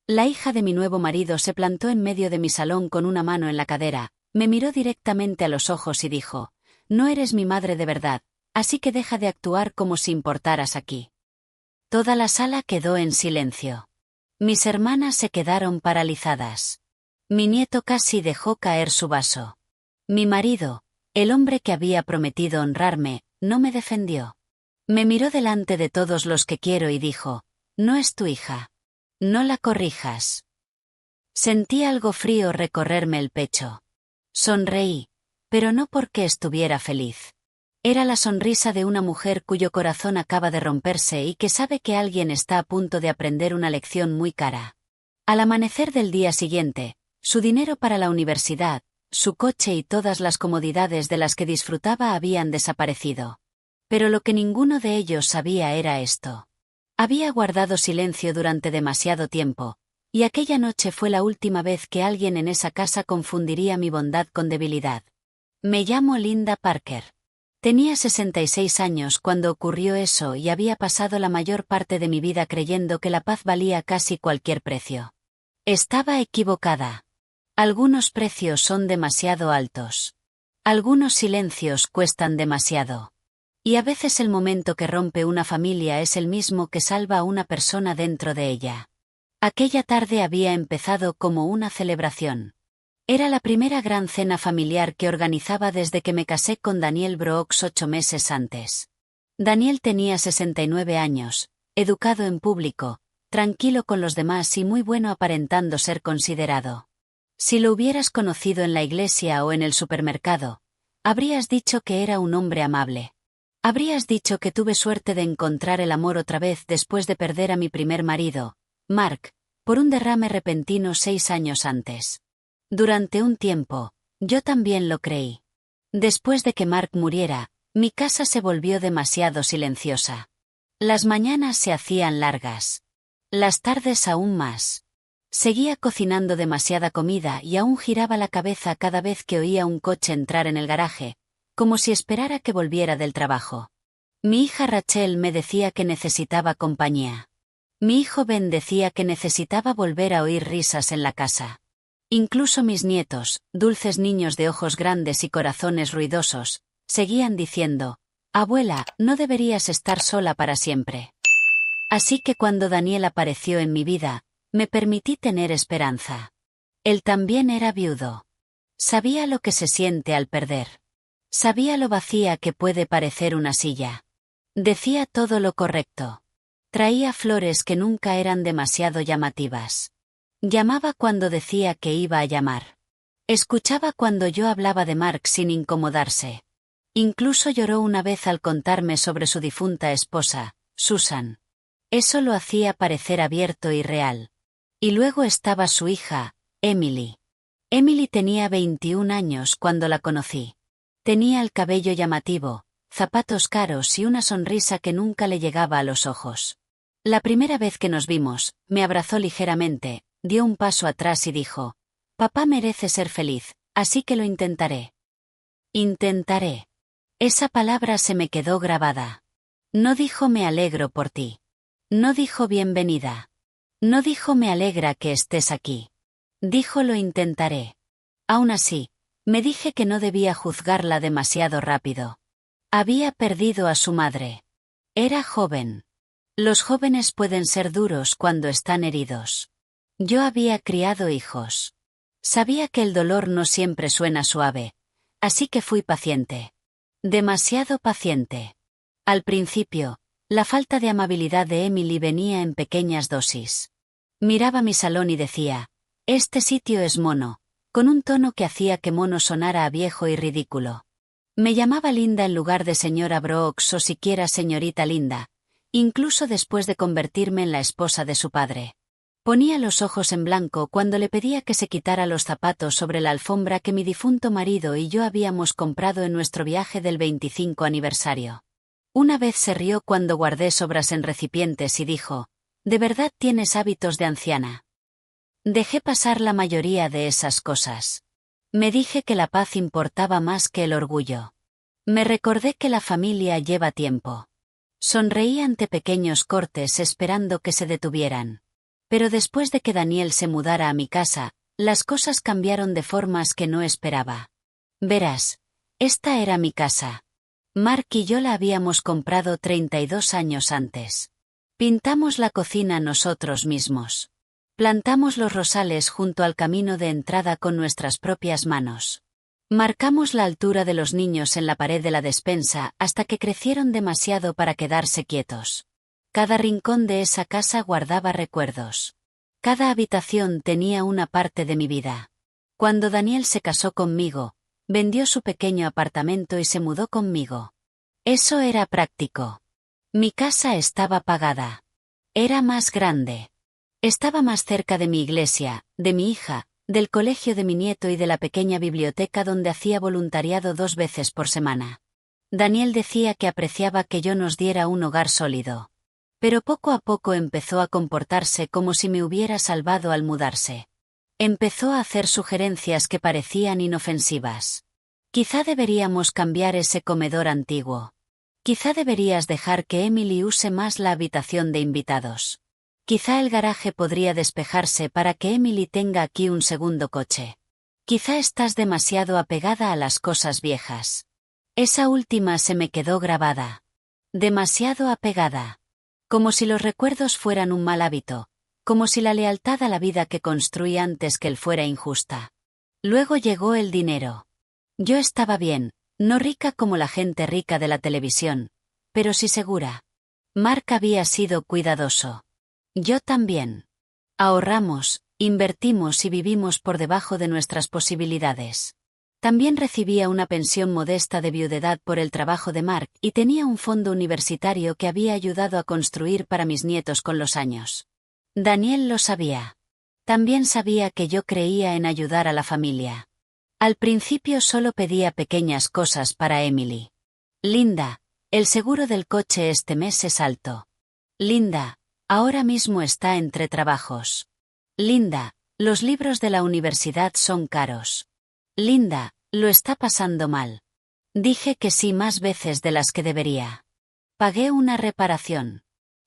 La hija de mi nuevo marido se plantó en medio de mi salón con una mano en la cadera, me miró directamente a los ojos y dijo: «No eres mi madre de verdad, así que deja de actuar como si importaras aquí». Toda la sala quedó en silencio. Mis hermanas se quedaron paralizadas. Mi nieto casi dejó caer su vaso. Mi marido, el hombre que había prometido honrarme, no me defendió. Me miró delante de todos los que quiero y dijo: «No es tu hija. No la corrijas». Sentí algo frío recorrerme el pecho. Sonreí, pero no porque estuviera feliz. Era la sonrisa de una mujer cuyo corazón acaba de romperse y que sabe que alguien está a punto de aprender una lección muy cara. Al amanecer del día siguiente, su dinero para la universidad, su coche y todas las comodidades de las que disfrutaba habían desaparecido. Pero lo que ninguno de ellos sabía era esto. Había guardado silencio durante demasiado tiempo, y aquella noche fue la última vez que alguien en esa casa confundiría mi bondad con debilidad. Me llamo Linda Parker. Tenía 66 años cuando ocurrió eso y había pasado la mayor parte de mi vida creyendo que la paz valía casi cualquier precio. Estaba equivocada. Algunos precios son demasiado altos. Algunos silencios cuestan demasiado. Y a veces el momento que rompe una familia es el mismo que salva a una persona dentro de ella. Aquella tarde había empezado como una celebración. Era la primera gran cena familiar que organizaba desde que me casé con Daniel Brooks 8 meses antes. Daniel tenía 69 años, educado en público, tranquilo con los demás y muy bueno aparentando ser considerado. Si lo hubieras conocido en la iglesia o en el supermercado, habrías dicho que era un hombre amable. Habrías dicho que tuve suerte de encontrar el amor otra vez después de perder a mi primer marido, Mark, por un derrame repentino 6 años antes. Durante un tiempo, yo también lo creí. Después de que Mark muriera, mi casa se volvió demasiado silenciosa. Las mañanas se hacían largas. Las tardes aún más. Seguía cocinando demasiada comida y aún giraba la cabeza cada vez que oía un coche entrar en el garaje, como si esperara que volviera del trabajo. Mi hija Rachel me decía que necesitaba compañía. Mi hijo Ben decía que necesitaba volver a oír risas en la casa. Incluso mis nietos, dulces niños de ojos grandes y corazones ruidosos, seguían diciendo: «Abuela, no deberías estar sola para siempre». Así que cuando Daniel apareció en mi vida, me permití tener esperanza. Él también era viudo. Sabía lo que se siente al perder. Sabía lo vacía que puede parecer una silla. Decía todo lo correcto. Traía flores que nunca eran demasiado llamativas. Llamaba cuando decía que iba a llamar. Escuchaba cuando yo hablaba de Mark sin incomodarse. Incluso lloró una vez al contarme sobre su difunta esposa, Susan. Eso lo hacía parecer abierto y real. Y luego estaba su hija, Emily. Emily tenía 21 años cuando la conocí. Tenía el cabello llamativo, zapatos caros y una sonrisa que nunca le llegaba a los ojos. La primera vez que nos vimos, me abrazó ligeramente, dio un paso atrás y dijo: «Papá merece ser feliz, así que lo intentaré». Intentaré. Esa palabra se me quedó grabada. No dijo «me alegro por ti». No dijo «bienvenida». No dijo «me alegra que estés aquí». Dijo «lo intentaré». Aún así, me dije que no debía juzgarla demasiado rápido. Había perdido a su madre. Era joven. Los jóvenes pueden ser duros cuando están heridos. Yo había criado hijos. Sabía que el dolor no siempre suena suave, así que fui paciente. Demasiado paciente. Al principio, la falta de amabilidad de Emily venía en pequeñas dosis. Miraba mi salón y decía: «Este sitio es mono», con un tono que hacía que mono sonara a viejo y ridículo. Me llamaba Linda en lugar de señora Brooks o siquiera señorita Linda, incluso después de convertirme en la esposa de su padre. Ponía los ojos en blanco cuando le pedía que se quitara los zapatos sobre la alfombra que mi difunto marido y yo habíamos comprado en nuestro viaje del 25 aniversario. Una vez se rió cuando guardé sobras en recipientes y dijo: «¿De verdad tienes hábitos de anciana?». Dejé pasar la mayoría de esas cosas. Me dije que la paz importaba más que el orgullo. Me recordé que la familia lleva tiempo. Sonreí ante pequeños cortes esperando que se detuvieran. Pero después de que Daniel se mudara a mi casa, las cosas cambiaron de formas que no esperaba. Verás, esta era mi casa. Mark y yo la habíamos comprado 32 años antes. Pintamos la cocina nosotros mismos. Plantamos los rosales junto al camino de entrada con nuestras propias manos. Marcamos la altura de los niños en la pared de la despensa hasta que crecieron demasiado para quedarse quietos. Cada rincón de esa casa guardaba recuerdos. Cada habitación tenía una parte de mi vida. Cuando Daniel se casó conmigo, vendió su pequeño apartamento y se mudó conmigo. Eso era práctico. Mi casa estaba pagada. Era más grande. Estaba más cerca de mi iglesia, de mi hija, del colegio de mi nieto y de la pequeña biblioteca donde hacía voluntariado 2 veces por semana. Daniel decía que apreciaba que yo nos diera un hogar sólido. Pero poco a poco empezó a comportarse como si me hubiera salvado al mudarse. Empezó a hacer sugerencias que parecían inofensivas. Quizá deberíamos cambiar ese comedor antiguo. Quizá deberías dejar que Emily use más la habitación de invitados. Quizá el garaje podría despejarse para que Emily tenga aquí un segundo coche. Quizá estás demasiado apegada a las cosas viejas. Esa última se me quedó grabada. Demasiado apegada. Como si los recuerdos fueran un mal hábito, como si la lealtad a la vida que construí antes que él fuera injusta. Luego llegó el dinero. Yo estaba bien, no rica como la gente rica de la televisión, pero sí segura. Mark había sido cuidadoso. Yo también. Ahorramos, invertimos y vivimos por debajo de nuestras posibilidades. También recibía una pensión modesta de viudedad por el trabajo de Mark y tenía un fondo universitario que había ayudado a construir para mis nietos con los años. Daniel lo sabía. También sabía que yo creía en ayudar a la familia. Al principio solo pedía pequeñas cosas para Emily. Linda, el seguro del coche este mes es alto. Linda, ahora mismo está entre trabajos. Linda, los libros de la universidad son caros. Linda, lo está pasando mal. Dije que sí más veces de las que debería. Pagué una reparación.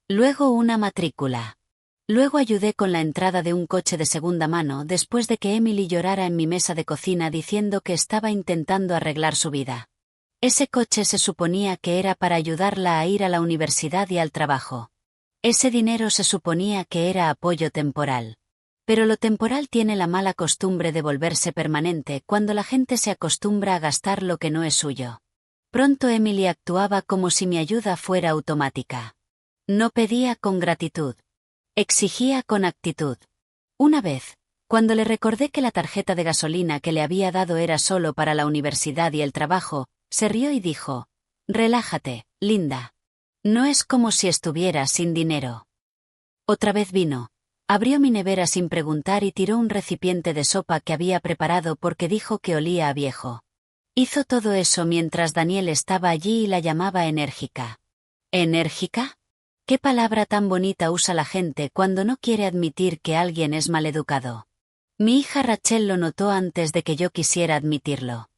Luego una matrícula. Luego ayudé con la entrada de un coche de segunda mano después de que Emily llorara en mi mesa de cocina diciendo que estaba intentando arreglar su vida. Ese coche se suponía que era para ayudarla a ir a la universidad y al trabajo. Ese dinero se suponía que era apoyo temporal. Pero lo temporal tiene la mala costumbre de volverse permanente cuando la gente se acostumbra a gastar lo que no es suyo. Pronto Emily actuaba como si mi ayuda fuera automática. No pedía con gratitud. Exigía con actitud. Una vez, cuando le recordé que la tarjeta de gasolina que le había dado era solo para la universidad y el trabajo, se rió y dijo: «Relájate, Linda. No es como si estuviera sin dinero». Otra vez vino. Abrió mi nevera sin preguntar y tiró un recipiente de sopa que había preparado porque dijo que olía a viejo. Hizo todo eso mientras Daniel estaba allí y la llamaba enérgica. ¿Enérgica? ¿Qué palabra tan bonita usa la gente cuando no quiere admitir que alguien es maleducado? Mi hija Rachel lo notó antes de que yo quisiera admitirlo.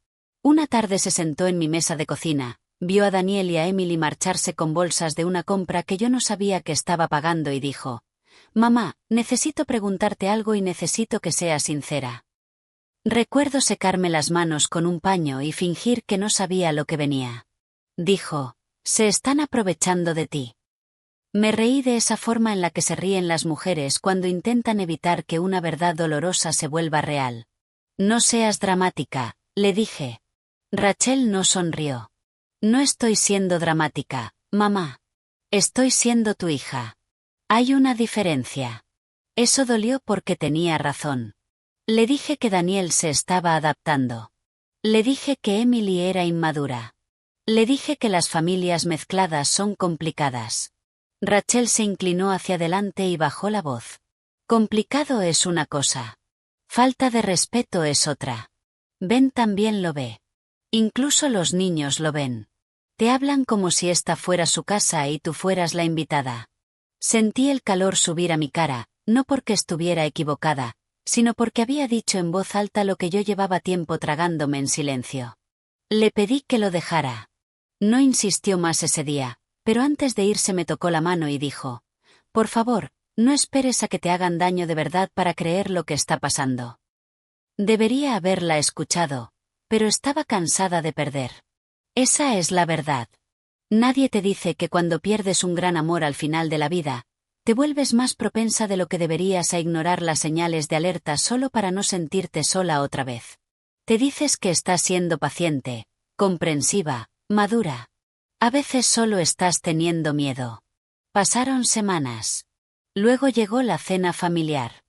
Una tarde se sentó en mi mesa de cocina, vio a Daniel y a Emily marcharse con bolsas de una compra que yo no sabía que estaba pagando y dijo: «Mamá, necesito preguntarte algo y necesito que seas sincera». Recuerdo secarme las manos con un paño y fingir que no sabía lo que venía. Dijo: «Se están aprovechando de ti». Me reí de esa forma en la que se ríen las mujeres cuando intentan evitar que una verdad dolorosa se vuelva real. «No seas dramática», le dije. Rachel no sonrió. «No estoy siendo dramática, mamá. Estoy siendo tu hija. Hay una diferencia». Eso dolió porque tenía razón. Le dije que Daniel se estaba adaptando. Le dije que Emily era inmadura. Le dije que las familias mezcladas son complicadas. Rachel se inclinó hacia adelante y bajó la voz. «Complicado es una cosa. Falta de respeto es otra. Ben también lo ve. Incluso los niños lo ven. Te hablan como si esta fuera su casa y tú fueras la invitada». Sentí el calor subir a mi cara, no porque estuviera equivocada, sino porque había dicho en voz alta lo que yo llevaba tiempo tragándome en silencio. Le pedí que lo dejara. No insistió más ese día, pero antes de irse me tocó la mano y dijo: «Por favor, No esperes a que te hagan daño de verdad para creer lo que está pasando. Debería haberla escuchado, pero estaba cansada de perder. Esa es la verdad. Nadie te dice que cuando pierdes un gran amor al final de la vida, te vuelves más propensa de lo que deberías a ignorar las señales de alerta solo para no sentirte sola otra vez. Te dices que estás siendo paciente, comprensiva, madura. A veces solo estás teniendo miedo. Pasaron semanas. Luego llegó la cena familiar.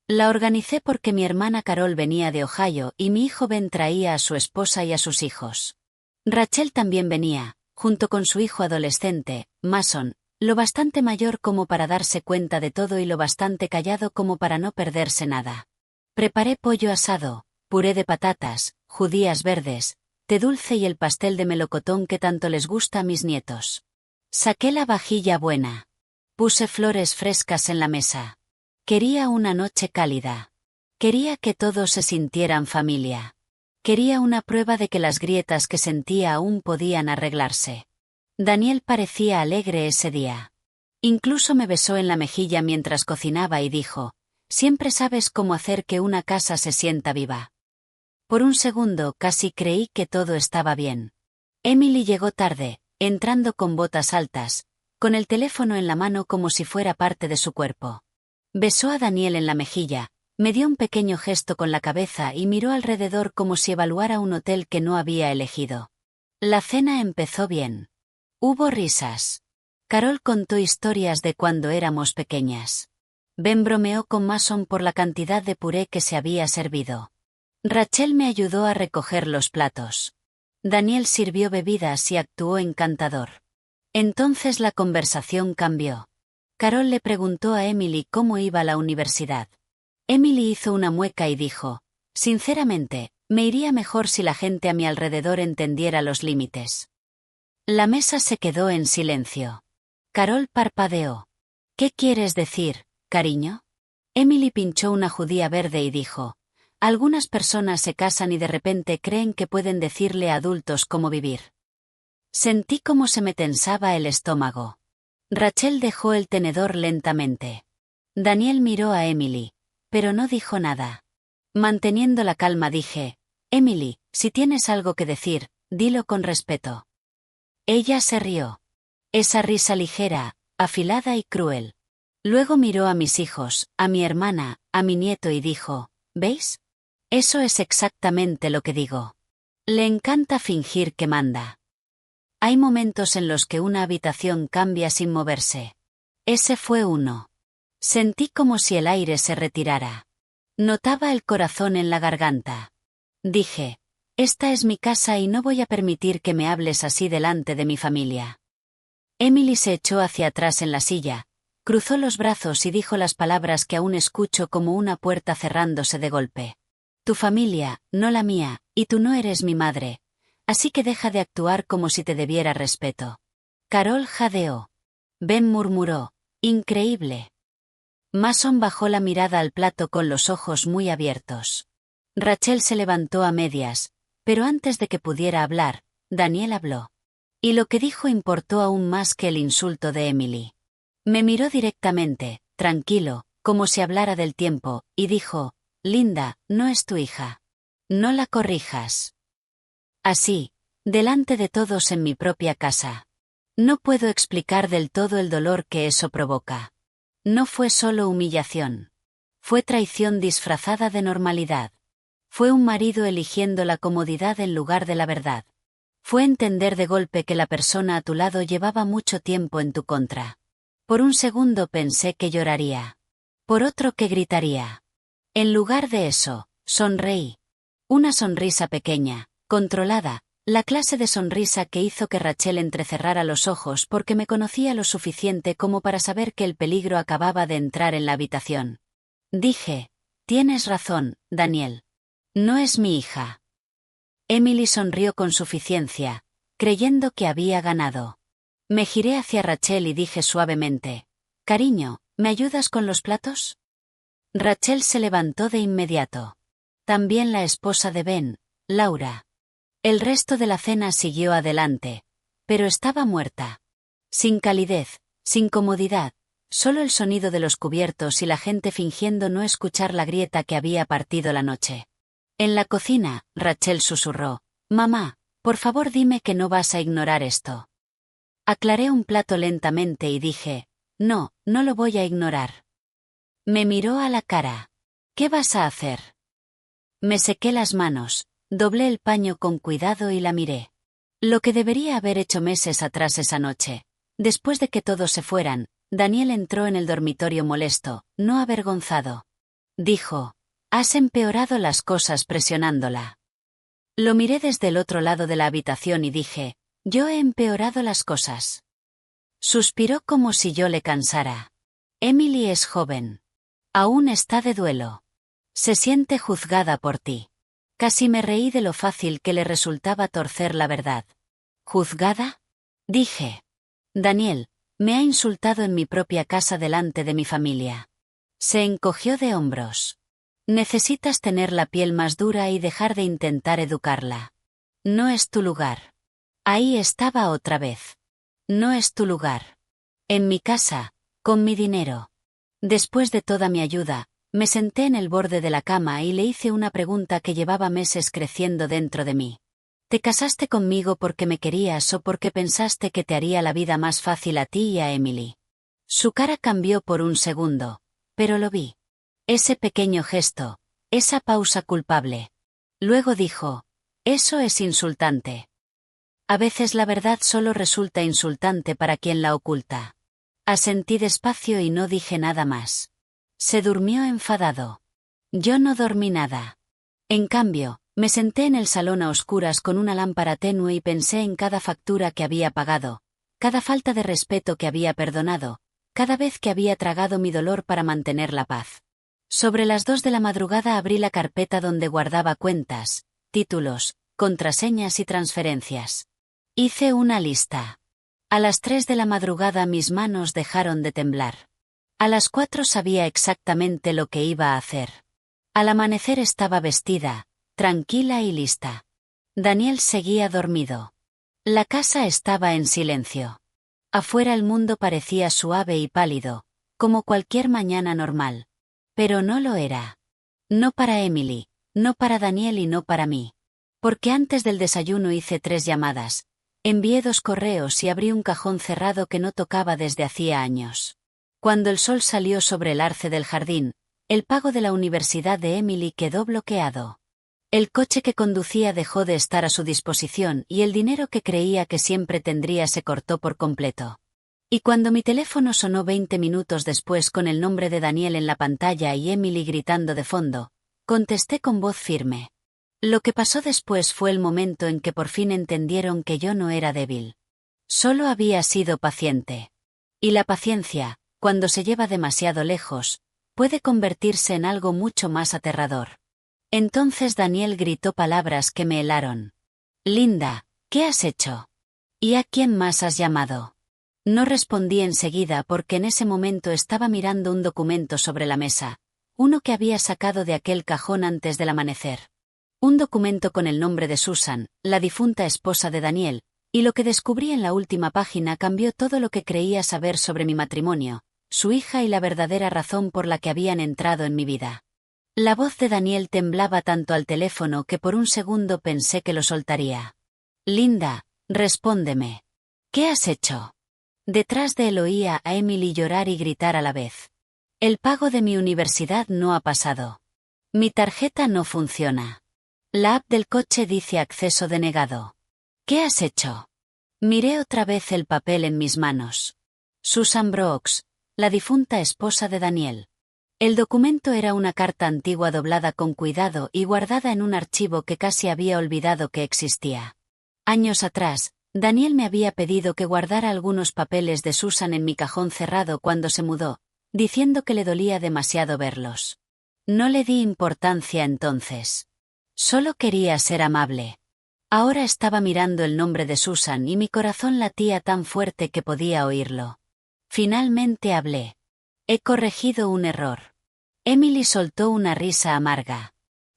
La organicé porque mi hermana Carol venía de Ohio y mi hijo Ben traía a su esposa y a sus hijos. Rachel también venía, junto con su hijo adolescente, Mason, lo bastante mayor como para darse cuenta de todo y lo bastante callado como para no perderse nada. Preparé pollo asado, puré de patatas, judías verdes, té dulce y el pastel de melocotón que tanto les gusta a mis nietos. Saqué la vajilla buena. Puse flores frescas en la mesa. Quería una noche cálida. Quería que todos se sintieran familia. Quería una prueba de que las grietas que sentía aún podían arreglarse. Daniel parecía alegre ese día. Incluso me besó en la mejilla mientras cocinaba y dijo, «Siempre sabes cómo hacer que una casa se sienta viva». Por un segundo casi creí que todo estaba bien. Emily llegó tarde, entrando con botas altas, con el teléfono en la mano como si fuera parte de su cuerpo. Besó a Daniel en la mejilla, me dio un pequeño gesto con la cabeza y miró alrededor como si evaluara un hotel que no había elegido. La cena empezó bien. Hubo risas. Carol contó historias de cuando éramos pequeñas. Ben bromeó con Mason por la cantidad de puré que se había servido. Rachel me ayudó a recoger los platos. Daniel sirvió bebidas y actuó encantador. Entonces la conversación cambió. Carol le preguntó a Emily cómo iba a la universidad. Emily hizo una mueca y dijo, «Sinceramente, me iría mejor si la gente a mi alrededor entendiera los límites». La mesa se quedó en silencio. Carol parpadeó. «¿Qué quieres decir, cariño?» Emily pinchó una judía verde y dijo, «Algunas personas se casan y de repente creen que pueden decirle a adultos cómo vivir». Sentí como se me tensaba el estómago. Rachel dejó el tenedor lentamente. Daniel miró a Emily, pero no dijo nada. Manteniendo la calma dije, «Emily, si tienes algo que decir, dilo con respeto». Ella se rió. Esa risa ligera, afilada y cruel. Luego miró a mis hijos, a mi hermana, a mi nieto y dijo, «¿Veis? Eso es exactamente lo que digo. Le encanta fingir que manda». Hay momentos en los que una habitación cambia sin moverse. Ese fue uno. Sentí como si el aire se retirara. Notaba el corazón en la garganta. Dije, «Esta es mi casa y no voy a permitir que me hables así delante de mi familia». Emily se echó hacia atrás en la silla, cruzó los brazos y dijo las palabras que aún escucho como una puerta cerrándose de golpe. «Tu familia, no la mía, y tú no eres mi madre. Así que deja de actuar como si te debiera respeto». Carol jadeó. Ben murmuró, «Increíble». Mason bajó la mirada al plato con los ojos muy abiertos. Rachel se levantó a medias, pero antes de que pudiera hablar, Daniel habló. Y lo que dijo importó aún más que el insulto de Emily. Me miró directamente, tranquilo, como si hablara del tiempo, y dijo, «Linda, no es tu hija. No la corrijas». Así, delante de todos en mi propia casa. No puedo explicar del todo el dolor que eso provoca. No fue solo humillación. Fue traición disfrazada de normalidad. Fue un marido eligiendo la comodidad en lugar de la verdad. Fue entender de golpe que la persona a tu lado llevaba mucho tiempo en tu contra. Por un segundo pensé que lloraría. Por otro que gritaría. En lugar de eso, sonreí. Una sonrisa pequeña, controlada, la clase de sonrisa que hizo que Rachel entrecerrara los ojos porque me conocía lo suficiente como para saber que el peligro acababa de entrar en la habitación. Dije, «Tienes razón, Daniel. No es mi hija». Emily sonrió con suficiencia, creyendo que había ganado. Me giré hacia Rachel y dije suavemente, «Cariño, ¿me ayudas con los platos?» Rachel se levantó de inmediato. También la esposa de Ben, Laura. El resto de la cena siguió adelante, pero estaba muerta. Sin calidez, sin comodidad, Solo el sonido de los cubiertos y la gente fingiendo no escuchar la grieta que había partido la noche. En la cocina, Rachel susurró: «Mamá, por favor dime que no vas a ignorar esto». Aclaré un plato lentamente y dije: «No, no lo voy a ignorar». Me miró a la cara. «¿Qué vas a hacer?». Me sequé las manos, doblé el paño con cuidado y la miré. Lo que debería haber hecho meses atrás esa noche. Después de que todos se fueran, Daniel entró en el dormitorio molesto, no avergonzado. Dijo: «Has empeorado las cosas presionándola». Lo miré desde el otro lado de la habitación y dije: «Yo he empeorado las cosas». Suspiró como si yo le cansara. «Emily es joven. Aún está de duelo. Se siente juzgada por ti». Casi me reí de lo fácil que le resultaba torcer la verdad. ¿Juzgada?, dije. «Daniel, me ha insultado en mi propia casa delante de mi familia». Se encogió de hombros. «Necesitas tener la piel más dura y dejar de intentar educarla. No es tu lugar». Ahí estaba otra vez. No es tu lugar. En mi casa, con mi dinero. Después de toda mi ayuda, me senté en el borde de la cama y le hice una pregunta que llevaba meses creciendo dentro de mí. ¿Te casaste conmigo porque me querías o porque pensaste que te haría la vida más fácil a ti y a Emily? Su cara cambió por un segundo, pero lo vi. Ese pequeño gesto, esa pausa culpable. Luego dijo: «Eso es insultante». A veces la verdad solo resulta insultante para quien la oculta. Asentí despacio y no dije nada más. Se durmió enfadado. Yo no dormí nada. En cambio, me senté en el salón a oscuras con una lámpara tenue y pensé en cada factura que había pagado, cada falta de respeto que había perdonado, cada vez que había tragado mi dolor para mantener la paz. Sobre las 2 de la madrugada abrí la carpeta donde guardaba cuentas, títulos, contraseñas y transferencias. Hice una lista. A las 3 de la madrugada mis manos dejaron de temblar. A las 4 sabía exactamente lo que iba a hacer. Al amanecer estaba vestida, tranquila y lista. Daniel seguía dormido. La casa estaba en silencio. Afuera el mundo parecía suave y pálido, como cualquier mañana normal. Pero no lo era. No para Emily, no para Daniel y no para mí. Porque antes del desayuno hice 3 llamadas, envié 2 correos y abrí un cajón cerrado que no tocaba desde hacía años. Cuando el sol salió sobre el arce del jardín, el pago de la universidad de Emily quedó bloqueado. El coche que conducía dejó de estar a su disposición y el dinero que creía que siempre tendría se cortó por completo. Y cuando mi teléfono sonó 20 minutos después con el nombre de Daniel en la pantalla y Emily gritando de fondo, contesté con voz firme. Lo que pasó después fue el momento en que por fin entendieron que yo no era débil. Solo había sido paciente. Y la paciencia, cuando se lleva demasiado lejos, puede convertirse en algo mucho más aterrador. Entonces Daniel gritó palabras que me helaron. «Linda, ¿qué has hecho? ¿Y a quién más has llamado?». No respondí enseguida porque en ese momento estaba mirando un documento sobre la mesa, uno que había sacado de aquel cajón antes del amanecer. Un documento con el nombre de Susan, la difunta esposa de Daniel, y lo que descubrí en la última página cambió todo lo que creía saber sobre mi matrimonio, su hija y la verdadera razón por la que habían entrado en mi vida. La voz de Daniel temblaba tanto al teléfono que por un segundo pensé que lo soltaría. «Linda, respóndeme. ¿Qué has hecho?». Detrás de él oía a Emily llorar y gritar a la vez. «El pago de mi universidad no ha pasado. Mi tarjeta no funciona. La app del coche dice acceso denegado». «¿Qué has hecho?». Miré otra vez el papel en mis manos. Susan Brooks, la difunta esposa de Daniel. El documento era una carta antigua doblada con cuidado y guardada en un archivo que casi había olvidado que existía. Años atrás, Daniel me había pedido que guardara algunos papeles de Susan en mi cajón cerrado cuando se mudó, diciendo que le dolía demasiado verlos. No le di importancia entonces. Solo quería ser amable. Ahora estaba mirando el nombre de Susan y mi corazón latía tan fuerte que podía oírlo. Finalmente hablé. «He corregido un error». Emily soltó una risa amarga.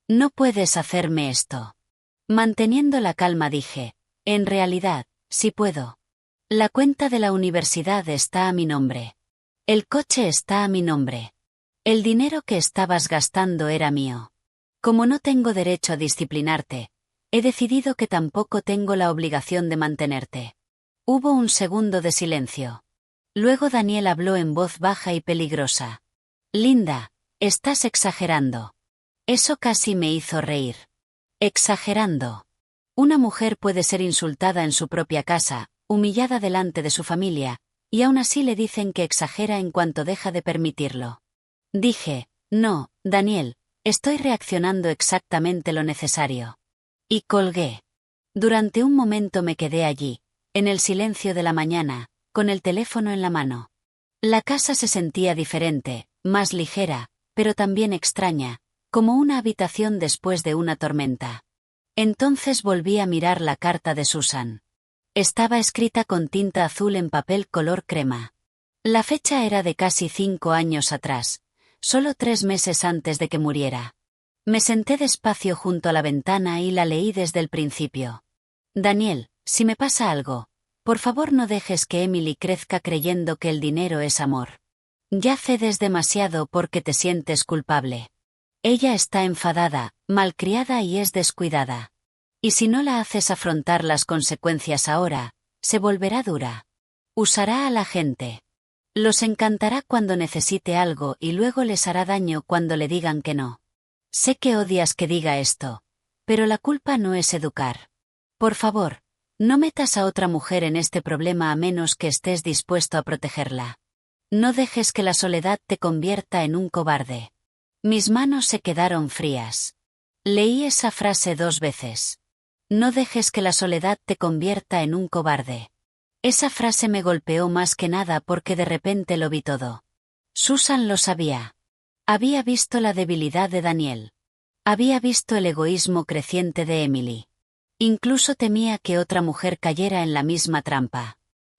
«No puedes hacerme esto». Manteniendo la calma dije: «En realidad, sí puedo. La cuenta de la universidad está a mi nombre». El coche está a mi nombre. El dinero que estabas gastando era mío. Como no tengo derecho a disciplinarte, he decidido que tampoco tengo la obligación de mantenerte. Hubo un segundo de silencio. Luego Daniel habló en voz baja y peligrosa. Linda, estás exagerando. Eso casi me hizo reír. Exagerando. Una mujer puede ser insultada en su propia casa, humillada delante de su familia, y aún así le dicen que exagera en cuanto deja de permitirlo. Dije, no, Daniel, estoy reaccionando exactamente lo necesario. Y colgué. Durante un momento me quedé allí, en el silencio de la mañana, con el teléfono en la mano. La casa se sentía diferente, más ligera, pero también extraña, como una habitación después de una tormenta. Entonces volví a mirar la carta de Susan. Estaba escrita con tinta azul en papel color crema. La fecha era de casi 5 años atrás, solo 3 meses antes de que muriera. Me senté despacio junto a la ventana y la leí desde el principio. Daniel, si me pasa algo, por favor no dejes que Emily crezca creyendo que el dinero es amor. Ya cedes demasiado porque te sientes culpable. Ella está enfadada, malcriada y es descuidada. Y si no la haces afrontar las consecuencias ahora, se volverá dura. Usará a la gente. Los encantará cuando necesite algo y luego les hará daño cuando le digan que no. Sé que odias que diga esto, pero la culpa no es educar. Por favor, no metas a otra mujer en este problema a menos que estés dispuesto a protegerla. No dejes que la soledad te convierta en un cobarde. Mis manos se quedaron frías. Leí esa frase 2 veces. No dejes que la soledad te convierta en un cobarde. Esa frase me golpeó más que nada porque de repente lo vi todo. Susan lo sabía. Había visto la debilidad de Daniel. Había visto el egoísmo creciente de Emily. Incluso temía que otra mujer cayera en la misma trampa.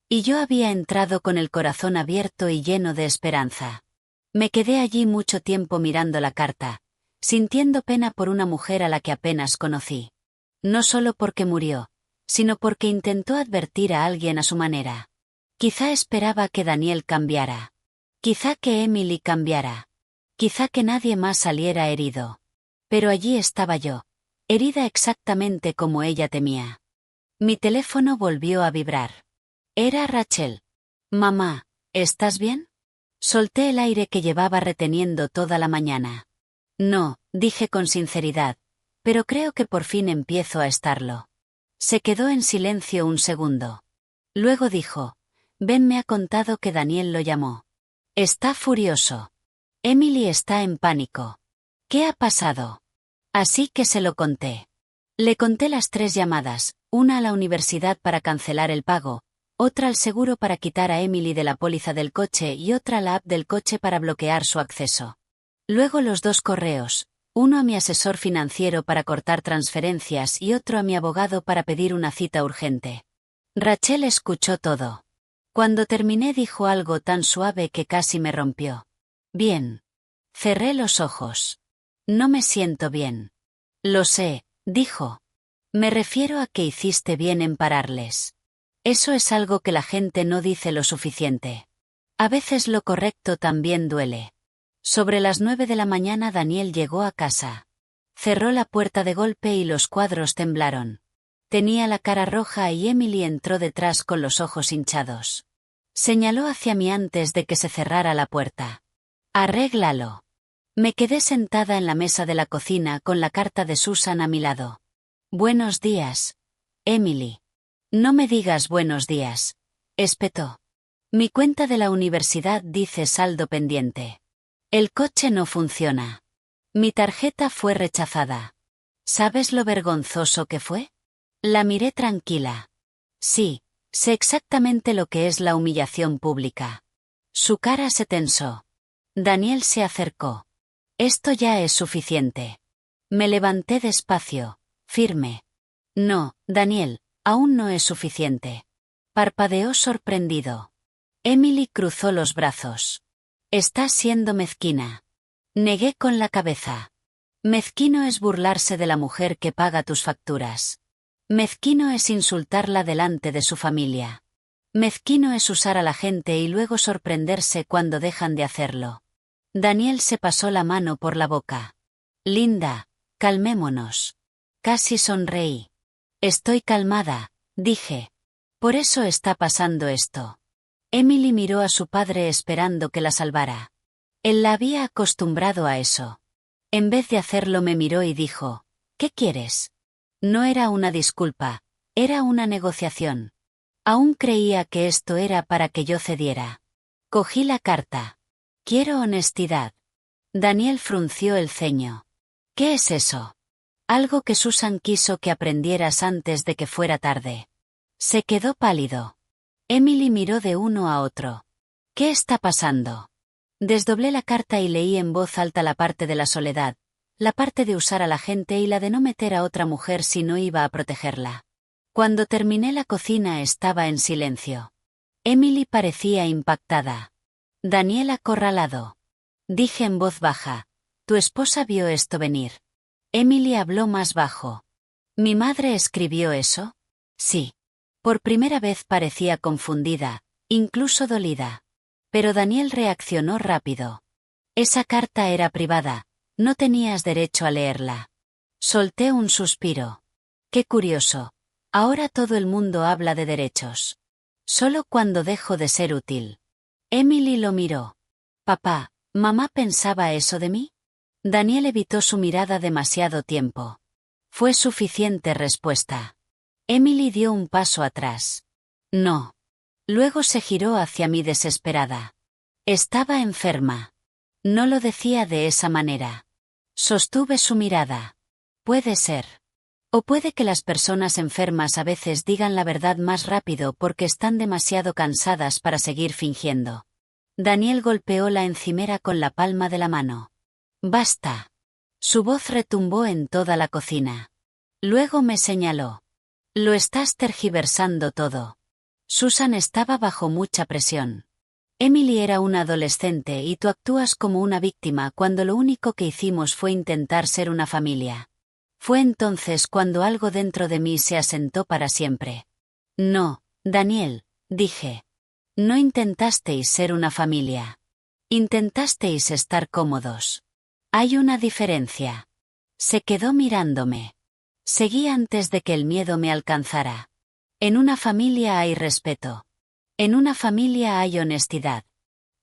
Y yo había entrado con el corazón abierto y lleno de esperanza. Me quedé allí mucho tiempo mirando la carta, sintiendo pena por una mujer a la que apenas conocí. No solo porque murió, sino porque intentó advertir a alguien a su manera. Quizá esperaba que Daniel cambiara. Quizá que Emily cambiara. Quizá que nadie más saliera herido. Pero allí estaba yo, herida exactamente como ella temía. Mi teléfono volvió a vibrar. Era Rachel. Mamá, ¿estás bien? Solté el aire que llevaba reteniendo toda la mañana. No, dije con sinceridad, pero creo que por fin empiezo a estarlo. Se quedó en silencio un segundo. Luego dijo, Ben me ha contado que Daniel lo llamó. Está furioso. Emily está en pánico. ¿Qué ha pasado? Así que se lo conté. Le conté las 3 llamadas, una a la universidad para cancelar el pago, otra al seguro para quitar a Emily de la póliza del coche y otra a la app del coche para bloquear su acceso. Luego los 2 correos, uno a mi asesor financiero para cortar transferencias y otro a mi abogado para pedir una cita urgente. Rachel escuchó todo. Cuando terminé dijo algo tan suave que casi me rompió. Bien. Cerré los ojos. No me siento bien. Lo sé, dijo. Me refiero a que hiciste bien en pararles. Eso es algo que la gente no dice lo suficiente. A veces lo correcto también duele. Sobre las 9 de la mañana Daniel llegó a casa. Cerró la puerta de golpe y los cuadros temblaron. Tenía la cara roja y Emily entró detrás con los ojos hinchados. Señaló hacia mí antes de que se cerrara la puerta. Arréglalo. Me quedé sentada en la mesa de la cocina con la carta de Susan a mi lado. Buenos días, Emily. No me digas buenos días, espetó. Mi cuenta de la universidad dice saldo pendiente. El coche no funciona. Mi tarjeta fue rechazada. ¿Sabes lo vergonzoso que fue? La miré tranquila. Sí, sé exactamente lo que es la humillación pública. Su cara se tensó. Daniel se acercó. Esto ya es suficiente. Me levanté despacio, firme. No, Daniel, aún no es suficiente. Parpadeó sorprendido. Emily cruzó los brazos. Estás siendo mezquina. Negué con la cabeza. Mezquino es burlarse de la mujer que paga tus facturas. Mezquino es insultarla delante de su familia. Mezquino es usar a la gente y luego sorprenderse cuando dejan de hacerlo. Daniel se pasó la mano por la boca. Linda, calmémonos. Casi sonreí. Estoy calmada, dije. Por eso está pasando esto. Emily miró a su padre esperando que la salvara. Él la había acostumbrado a eso. En vez de hacerlo me miró y dijo, ¿qué quieres? No era una disculpa, era una negociación. Aún creía que esto era para que yo cediera. Cogí la carta. Quiero honestidad. Daniel frunció el ceño. ¿Qué es eso? Algo que Susan quiso que aprendieras antes de que fuera tarde. Se quedó pálido. Emily miró de uno a otro. ¿Qué está pasando? Desdoblé la carta y leí en voz alta la parte de la soledad, la parte de usar a la gente y la de no meter a otra mujer si no iba a protegerla. Cuando terminé la cocina estaba en silencio. Emily parecía impactada. Daniel acorralado. Dije en voz baja, ¿tu esposa vio esto venir? Emily habló más bajo. ¿Mi madre escribió eso? Sí. Por primera vez parecía confundida, incluso dolida. Pero Daniel reaccionó rápido. Esa carta era privada, no tenías derecho a leerla. Solté un suspiro. Qué curioso. Ahora todo el mundo habla de derechos. Solo cuando dejo de ser útil. Emily lo miró. Papá, ¿mamá pensaba eso de mí? Daniel evitó su mirada demasiado tiempo. Fue suficiente respuesta. Emily dio un paso atrás. No. Luego se giró hacia mí desesperada. Estaba enferma. No lo decía de esa manera. Sostuve su mirada. Puede ser. O puede que las personas enfermas a veces digan la verdad más rápido porque están demasiado cansadas para seguir fingiendo. Daniel golpeó la encimera con la palma de la mano. Basta. Su voz retumbó en toda la cocina. Luego me señaló. Lo estás tergiversando todo. Susan estaba bajo mucha presión. Emily era una adolescente y tú actúas como una víctima cuando lo único que hicimos fue intentar ser una familia. Fue entonces cuando algo dentro de mí se asentó para siempre. No, Daniel, dije. No intentasteis ser una familia. Intentasteis estar cómodos. Hay una diferencia. Se quedó mirándome. Seguí antes de que el miedo me alcanzara. En una familia hay respeto. En una familia hay honestidad.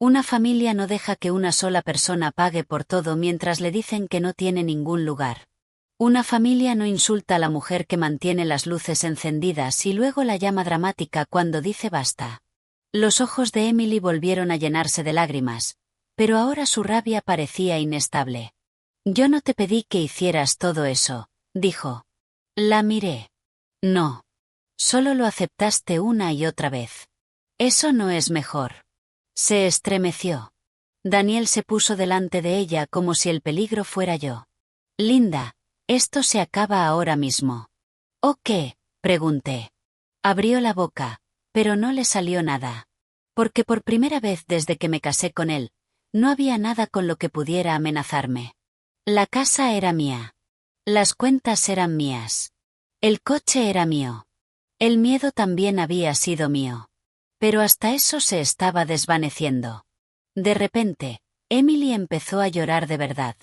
Una familia no deja que una sola persona pague por todo mientras le dicen que no tiene ningún lugar. Una familia no insulta a la mujer que mantiene las luces encendidas y luego la llama dramática cuando dice basta. Los ojos de Emily volvieron a llenarse de lágrimas, pero ahora su rabia parecía inestable. Yo no te pedí que hicieras todo eso, dijo. La miré. No. Solo lo aceptaste una y otra vez. Eso no es mejor. Se estremeció. Daniel se puso delante de ella como si el peligro fuera yo. Linda, esto se acaba ahora mismo. ¿O qué? Pregunté. Abrió la boca, pero no le salió nada. Porque por primera vez desde que me casé con él, no había nada con lo que pudiera amenazarme. La casa era mía. Las cuentas eran mías. El coche era mío. El miedo también había sido mío. Pero hasta eso se estaba desvaneciendo. De repente, Emily empezó a llorar de verdad.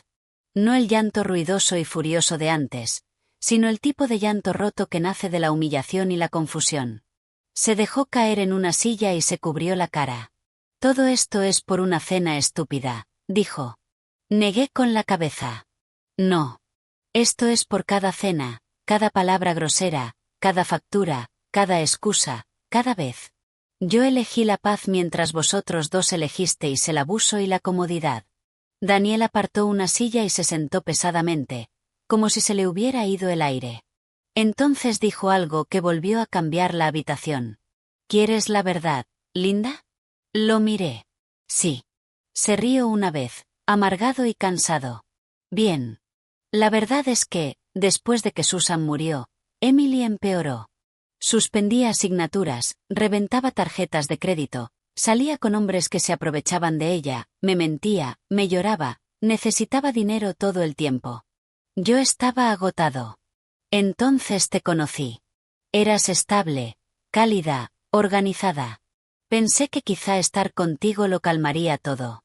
No el llanto ruidoso y furioso de antes, sino el tipo de llanto roto que nace de la humillación y la confusión. Se dejó caer en una silla y se cubrió la cara. Todo esto es por una cena estúpida, dijo. Negué con la cabeza. No. Esto es por cada cena, cada palabra grosera, cada factura, cada excusa, cada vez. Yo elegí la paz mientras vosotros dos elegisteis el abuso y la comodidad. Daniel apartó una silla y se sentó pesadamente, como si se le hubiera ido el aire. Entonces dijo algo que volvió a cambiar la habitación. ¿Quieres la verdad, Linda? Lo miré. Sí. Se rió una vez, amargado y cansado. Bien. La verdad es que, después de que Susan murió, Emily empeoró. Suspendía asignaturas, reventaba tarjetas de crédito, salía con hombres que se aprovechaban de ella, me mentía, me lloraba, necesitaba dinero todo el tiempo. Yo estaba agotado. Entonces te conocí. Eras estable, cálida, organizada. Pensé que quizá estar contigo lo calmaría todo.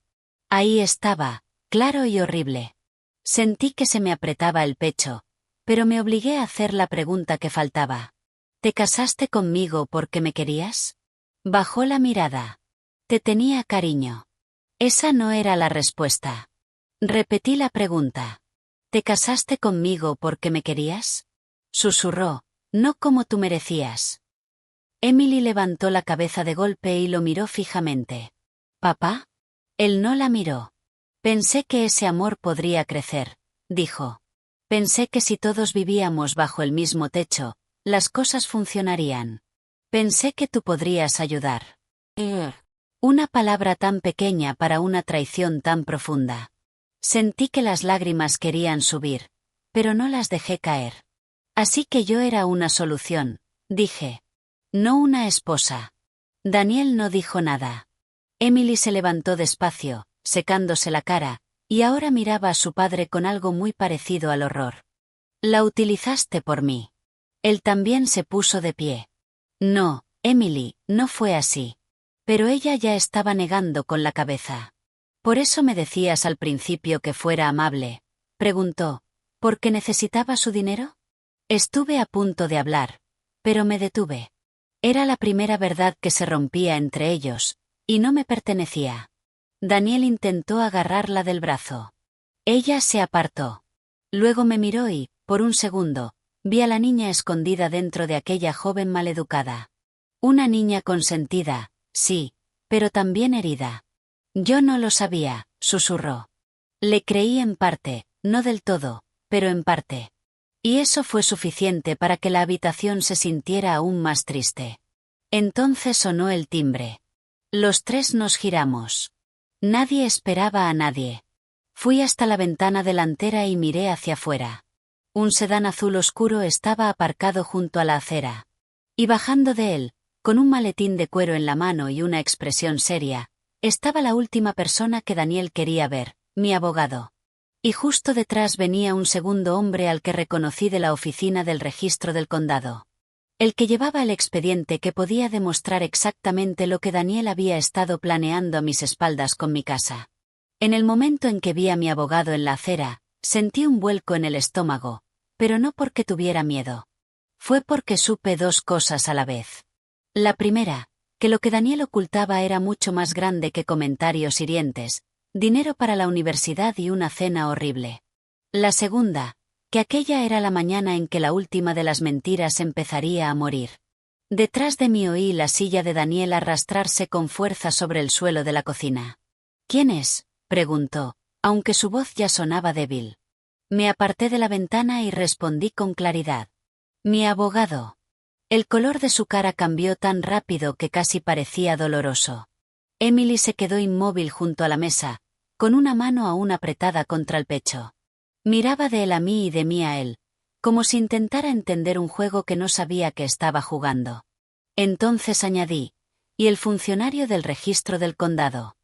Ahí estaba, claro y horrible. Sentí que se me apretaba el pecho, pero me obligué a hacer la pregunta que faltaba. ¿Te casaste conmigo porque me querías? Bajó la mirada. Te tenía cariño. Esa no era la respuesta. Repetí la pregunta. ¿Te casaste conmigo porque me querías? Susurró, no como tú merecías. Emily levantó la cabeza de golpe y lo miró fijamente. ¿Papá? Él no la miró. Pensé que ese amor podría crecer, dijo. Pensé que si todos vivíamos bajo el mismo techo, las cosas funcionarían. Pensé que tú podrías ayudar. Una palabra tan pequeña para una traición tan profunda. Sentí que las lágrimas querían subir, pero no las dejé caer. Así que yo era una solución, dije. No una esposa. Daniel no dijo nada. Emily se levantó despacio, secándose la cara, y ahora miraba a su padre con algo muy parecido al horror. La utilizaste por mí. Él también se puso de pie. No, Emily, no fue así. Pero ella ya estaba negando con la cabeza. ¿Por eso me decías al principio que fuera amable? Preguntó. ¿Porque necesitaba su dinero? Estuve a punto de hablar, pero me detuve. Era la primera verdad que se rompía entre ellos, y no me pertenecía. Daniel intentó agarrarla del brazo. Ella se apartó. Luego me miró y, por un segundo, vi a la niña escondida dentro de aquella joven maleducada. Una niña consentida, sí, pero también herida. Yo no lo sabía, susurró. Le creí en parte, no del todo, pero en parte. Y eso fue suficiente para que la habitación se sintiera aún más triste. Entonces sonó el timbre. Los tres nos giramos. Nadie esperaba a nadie. Fui hasta la ventana delantera y miré hacia afuera. Un sedán azul oscuro estaba aparcado junto a la acera. Y bajando de él, con un maletín de cuero en la mano y una expresión seria, estaba la última persona que Daniel quería ver, mi abogado. Y justo detrás venía un segundo hombre al que reconocí de la oficina del registro del condado. El que llevaba el expediente que podía demostrar exactamente lo que Daniel había estado planeando a mis espaldas con mi casa. En el momento en que vi a mi abogado en la acera, sentí un vuelco en el estómago, pero no porque tuviera miedo. Fue porque supe dos cosas a la vez. La primera, que lo que Daniel ocultaba era mucho más grande que comentarios hirientes, dinero para la universidad y una cena horrible. La segunda, que aquella era la mañana en que la última de las mentiras empezaría a morir. Detrás de mí oí la silla de Daniel arrastrarse con fuerza sobre el suelo de la cocina. ¿Quién es?, preguntó, aunque su voz ya sonaba débil. Me aparté de la ventana y respondí con claridad. Mi abogado. El color de su cara cambió tan rápido que casi parecía doloroso. Emily se quedó inmóvil junto a la mesa, con una mano aún apretada contra el pecho. Miraba de él a mí y de mí a él, como si intentara entender un juego que no sabía que estaba jugando. Entonces añadí, y el funcionario del registro del condado.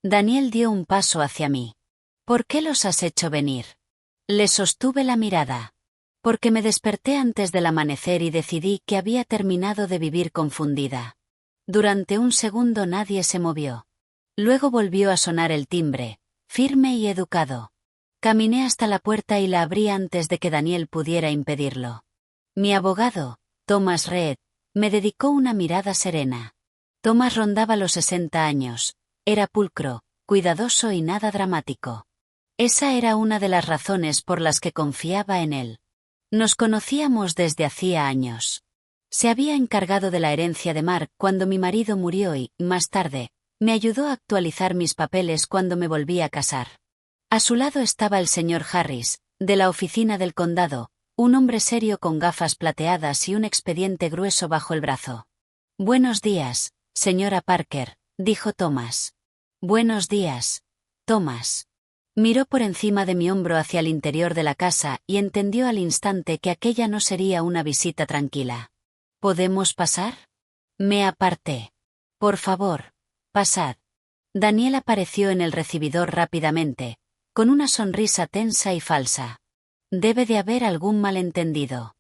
Daniel dio un paso hacia mí. ¿Por qué los has hecho venir? Le sostuve la mirada. Porque me desperté antes del amanecer y decidí que había terminado de vivir confundida. Durante un segundo nadie se movió. Luego volvió a sonar el timbre, firme y educado. Caminé hasta la puerta y la abrí antes de que Daniel pudiera impedirlo. Mi abogado, Thomas Reed, me dedicó una mirada serena. Thomas rondaba los 60 años, era pulcro, cuidadoso y nada dramático. Esa era una de las razones por las que confiaba en él. Nos conocíamos desde hacía años. Se había encargado de la herencia de Mark cuando mi marido murió y, más tarde, me ayudó a actualizar mis papeles cuando me volví a casar. A su lado estaba el señor Harris, de la oficina del condado, un hombre serio con gafas plateadas y un expediente grueso bajo el brazo. Buenos días, señora Parker, dijo Thomas. Buenos días, Thomas. Miró por encima de mi hombro hacia el interior de la casa y entendió al instante que aquella no sería una visita tranquila. ¿Podemos pasar? Me aparté. Por favor, pasad. Daniel apareció en el recibidor rápidamente, con una sonrisa tensa y falsa. Debe de haber algún malentendido.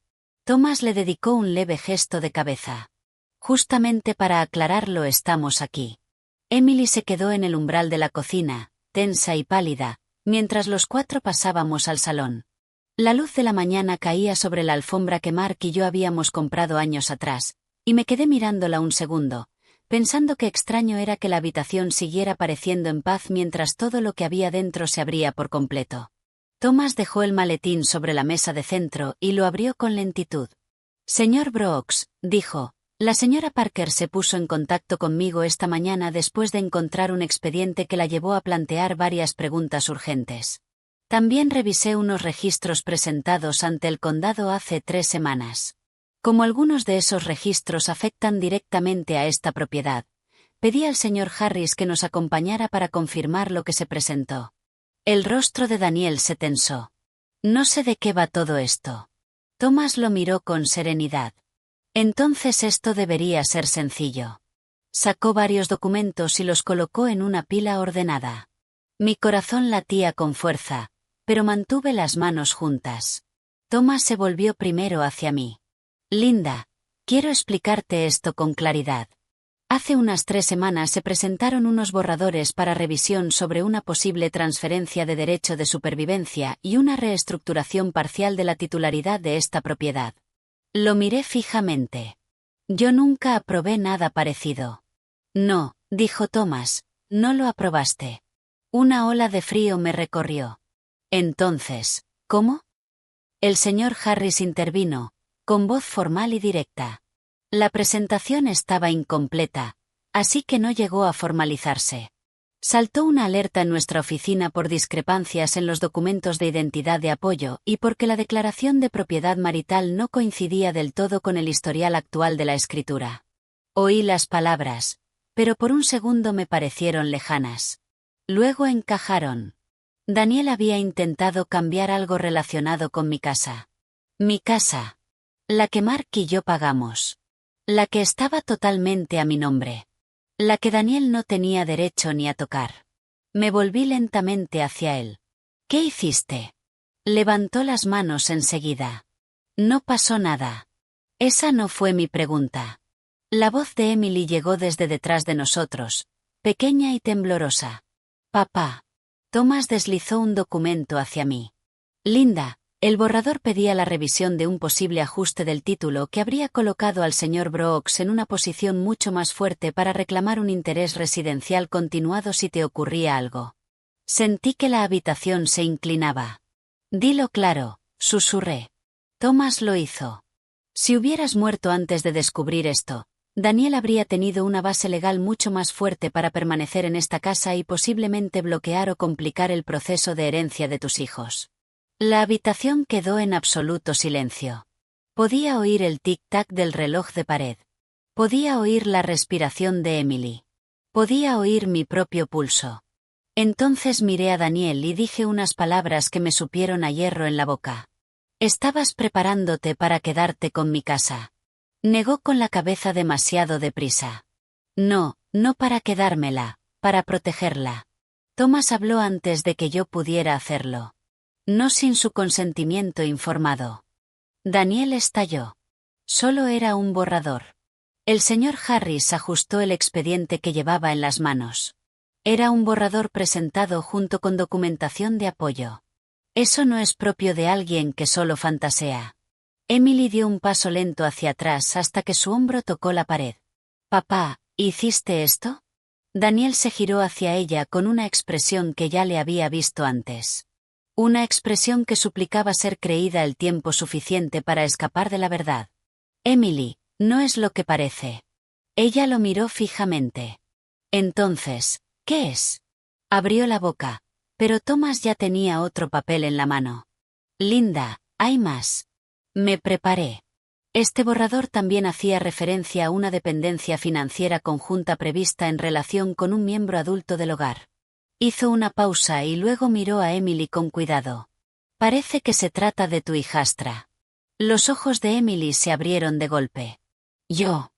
Thomas le dedicó un leve gesto de cabeza. Justamente para aclararlo estamos aquí. Emily se quedó en el umbral de la cocina, tensa y pálida, mientras los cuatro pasábamos al salón. La luz de la mañana caía sobre la alfombra que Mark y yo habíamos comprado años atrás, y me quedé mirándola un segundo, pensando qué extraño era que la habitación siguiera pareciendo en paz mientras todo lo que había dentro se abría por completo. Thomas dejó el maletín sobre la mesa de centro y lo abrió con lentitud. Señor Brooks, dijo, la señora Parker se puso en contacto conmigo esta mañana después de encontrar un expediente que la llevó a plantear varias preguntas urgentes. También revisé unos registros presentados ante el condado hace 3 semanas. Como algunos de esos registros afectan directamente a esta propiedad, pedí al señor Harris que nos acompañara para confirmar lo que se presentó. El rostro de Daniel se tensó. No sé de qué va todo esto. Thomas lo miró con serenidad. Entonces esto debería ser sencillo. Sacó varios documentos y los colocó en una pila ordenada. Mi corazón latía con fuerza, pero mantuve las manos juntas. Thomas se volvió primero hacia mí. Linda, quiero explicarte esto con claridad. Hace unas 3 semanas se presentaron unos borradores para revisión sobre una posible transferencia de derecho de supervivencia y una reestructuración parcial de la titularidad de esta propiedad. Lo miré fijamente. Yo nunca aprobé nada parecido. No, dijo Thomas, no lo aprobaste. Una ola de frío me recorrió. Entonces, ¿cómo? El señor Harris intervino, con voz formal y directa. La presentación estaba incompleta, así que no llegó a formalizarse. Saltó una alerta en nuestra oficina por discrepancias en los documentos de identidad de apoyo y porque la declaración de propiedad marital no coincidía del todo con el historial actual de la escritura. Oí las palabras, pero por un segundo me parecieron lejanas. Luego encajaron. Daniel había intentado cambiar algo relacionado con mi casa. Mi casa. La que Mark y yo pagamos. La que estaba totalmente a mi nombre. La que Daniel no tenía derecho ni a tocar. Me volví lentamente hacia él. ¿Qué hiciste? Levantó las manos enseguida. No pasó nada. Esa no fue mi pregunta. La voz de Emily llegó desde detrás de nosotros, pequeña y temblorosa. Papá. Thomas deslizó un documento hacia mí. Linda, el borrador pedía la revisión de un posible ajuste del título que habría colocado al señor Brooks en una posición mucho más fuerte para reclamar un interés residencial continuado si te ocurría algo. Sentí que la habitación se inclinaba. Dilo claro, susurré. Thomas lo hizo. Si hubieras muerto antes de descubrir esto, Daniel habría tenido una base legal mucho más fuerte para permanecer en esta casa y posiblemente bloquear o complicar el proceso de herencia de tus hijos. La habitación quedó en absoluto silencio. Podía oír el tic-tac del reloj de pared. Podía oír la respiración de Emily. Podía oír mi propio pulso. Entonces miré a Daniel y dije unas palabras que me supieron a hierro en la boca. Estabas preparándote para quedarte con mi casa. Negó con la cabeza demasiado deprisa. No, no para quedármela, para protegerla. Thomas habló antes de que yo pudiera hacerlo. No sin su consentimiento informado. Daniel estalló. Solo era un borrador. El señor Harris ajustó el expediente que llevaba en las manos. Era un borrador presentado junto con documentación de apoyo. Eso no es propio de alguien que solo fantasea. Emily dio un paso lento hacia atrás hasta que su hombro tocó la pared. Papá, ¿hiciste esto? Daniel se giró hacia ella con una expresión que ya le había visto antes. Una expresión que suplicaba ser creída el tiempo suficiente para escapar de la verdad. Emily, no es lo que parece. Ella lo miró fijamente. Entonces, ¿qué es? Abrió la boca, pero Thomas ya tenía otro papel en la mano. Linda, hay más. Me preparé. Este borrador también hacía referencia a una dependencia financiera conjunta prevista en relación con un miembro adulto del hogar. Hizo una pausa y luego miró a Emily con cuidado. Parece que se trata de tu hijastra. Los ojos de Emily se abrieron de golpe. Yo.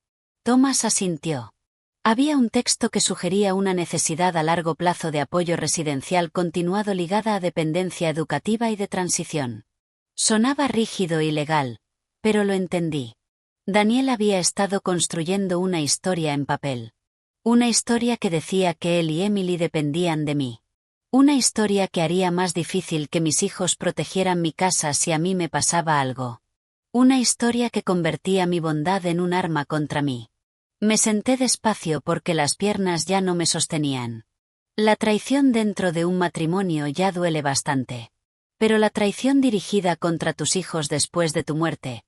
Thomas asintió. Había un texto que sugería una necesidad a largo plazo de apoyo residencial continuado ligada a dependencia educativa y de transición. Sonaba rígido y legal, pero lo entendí. Daniel había estado construyendo una historia en papel. Una historia que decía que él y Emily dependían de mí. Una historia que haría más difícil que mis hijos protegieran mi casa si a mí me pasaba algo. Una historia que convertía mi bondad en un arma contra mí. Me senté despacio porque las piernas ya no me sostenían. La traición dentro de un matrimonio ya duele bastante. Pero la traición dirigida contra tus hijos después de tu muerte,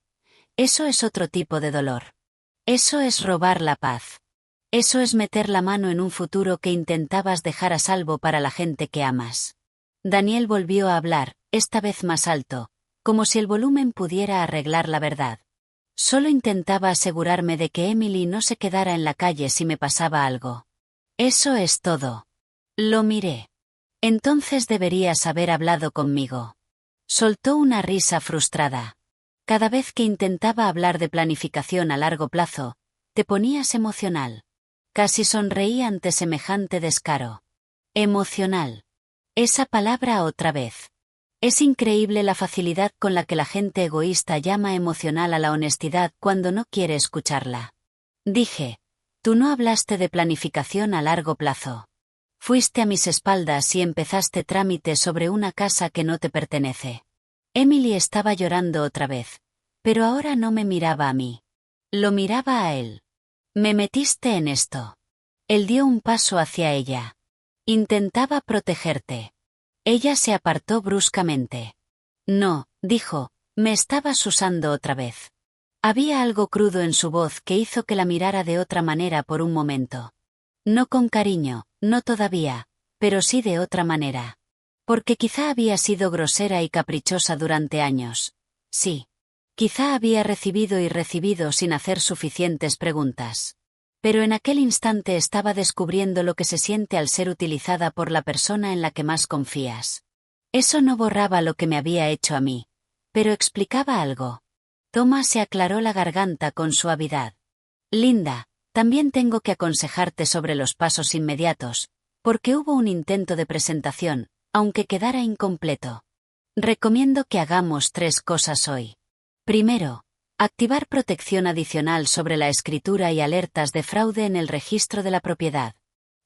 eso es otro tipo de dolor. Eso es robar la paz. Eso es meter la mano en un futuro que intentabas dejar a salvo para la gente que amas. Daniel volvió a hablar, esta vez más alto, como si el volumen pudiera arreglar la verdad. Solo intentaba asegurarme de que Emily no se quedara en la calle si me pasaba algo. Eso es todo. Lo miré. Entonces deberías haber hablado conmigo. Soltó una risa frustrada. Cada vez que intentaba hablar de planificación a largo plazo, te ponías emocional. Casi sonreí ante semejante descaro. Emocional. Esa palabra otra vez. Es increíble la facilidad con la que la gente egoísta llama emocional a la honestidad cuando no quiere escucharla. Dije, tú no hablaste de planificación a largo plazo. Fuiste a mis espaldas y empezaste trámite sobre una casa que no te pertenece. Emily estaba llorando otra vez, pero ahora no me miraba a mí. Lo miraba a él. Me metiste en esto. Él dio un paso hacia ella. Intentaba protegerte. Ella se apartó bruscamente. No, dijo, me estabas usando otra vez. Había algo crudo en su voz que hizo que la mirara de otra manera por un momento. No con cariño, no todavía, pero sí de otra manera. Porque quizá había sido grosera y caprichosa durante años. Sí. Quizá había recibido y recibido sin hacer suficientes preguntas. Pero en aquel instante estaba descubriendo lo que se siente al ser utilizada por la persona en la que más confías. Eso no borraba lo que me había hecho a mí, pero explicaba algo. Thomas se aclaró la garganta con suavidad. Linda, también tengo que aconsejarte sobre los pasos inmediatos, porque hubo un intento de presentación, aunque quedara incompleto. Recomiendo que hagamos 3 cosas hoy. Primero, activar protección adicional sobre la escritura y alertas de fraude en el registro de la propiedad.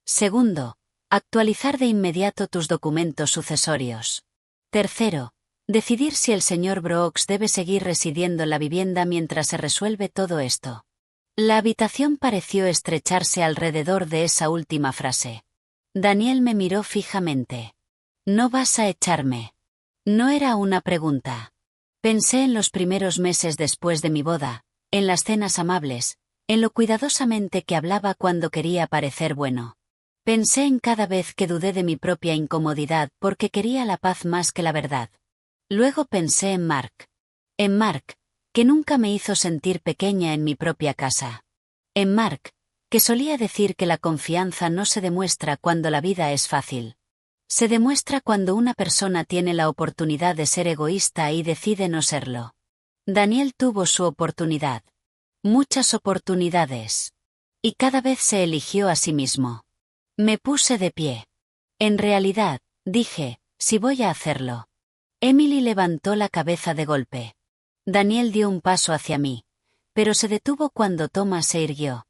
Segundo, actualizar de inmediato tus documentos sucesorios. Tercero, decidir si el señor Brooks debe seguir residiendo en la vivienda mientras se resuelve todo esto. La habitación pareció estrecharse alrededor de esa última frase. Daniel me miró fijamente. ¿No vas a echarme? No era una pregunta. Pensé en los primeros meses después de mi boda, en las cenas amables, en lo cuidadosamente que hablaba cuando quería parecer bueno. Pensé en cada vez que dudé de mi propia incomodidad porque quería la paz más que la verdad. Luego pensé en Mark. En Mark, que nunca me hizo sentir pequeña en mi propia casa. En Mark, que solía decir que la confianza no se demuestra cuando la vida es fácil. Se demuestra cuando una persona tiene la oportunidad de ser egoísta y decide no serlo. Daniel tuvo su oportunidad. Muchas oportunidades. Y cada vez se eligió a sí mismo. Me puse de pie. En realidad, dije, si voy a hacerlo. Emily levantó la cabeza de golpe. Daniel dio un paso hacia mí, pero se detuvo cuando Thomas se irguió.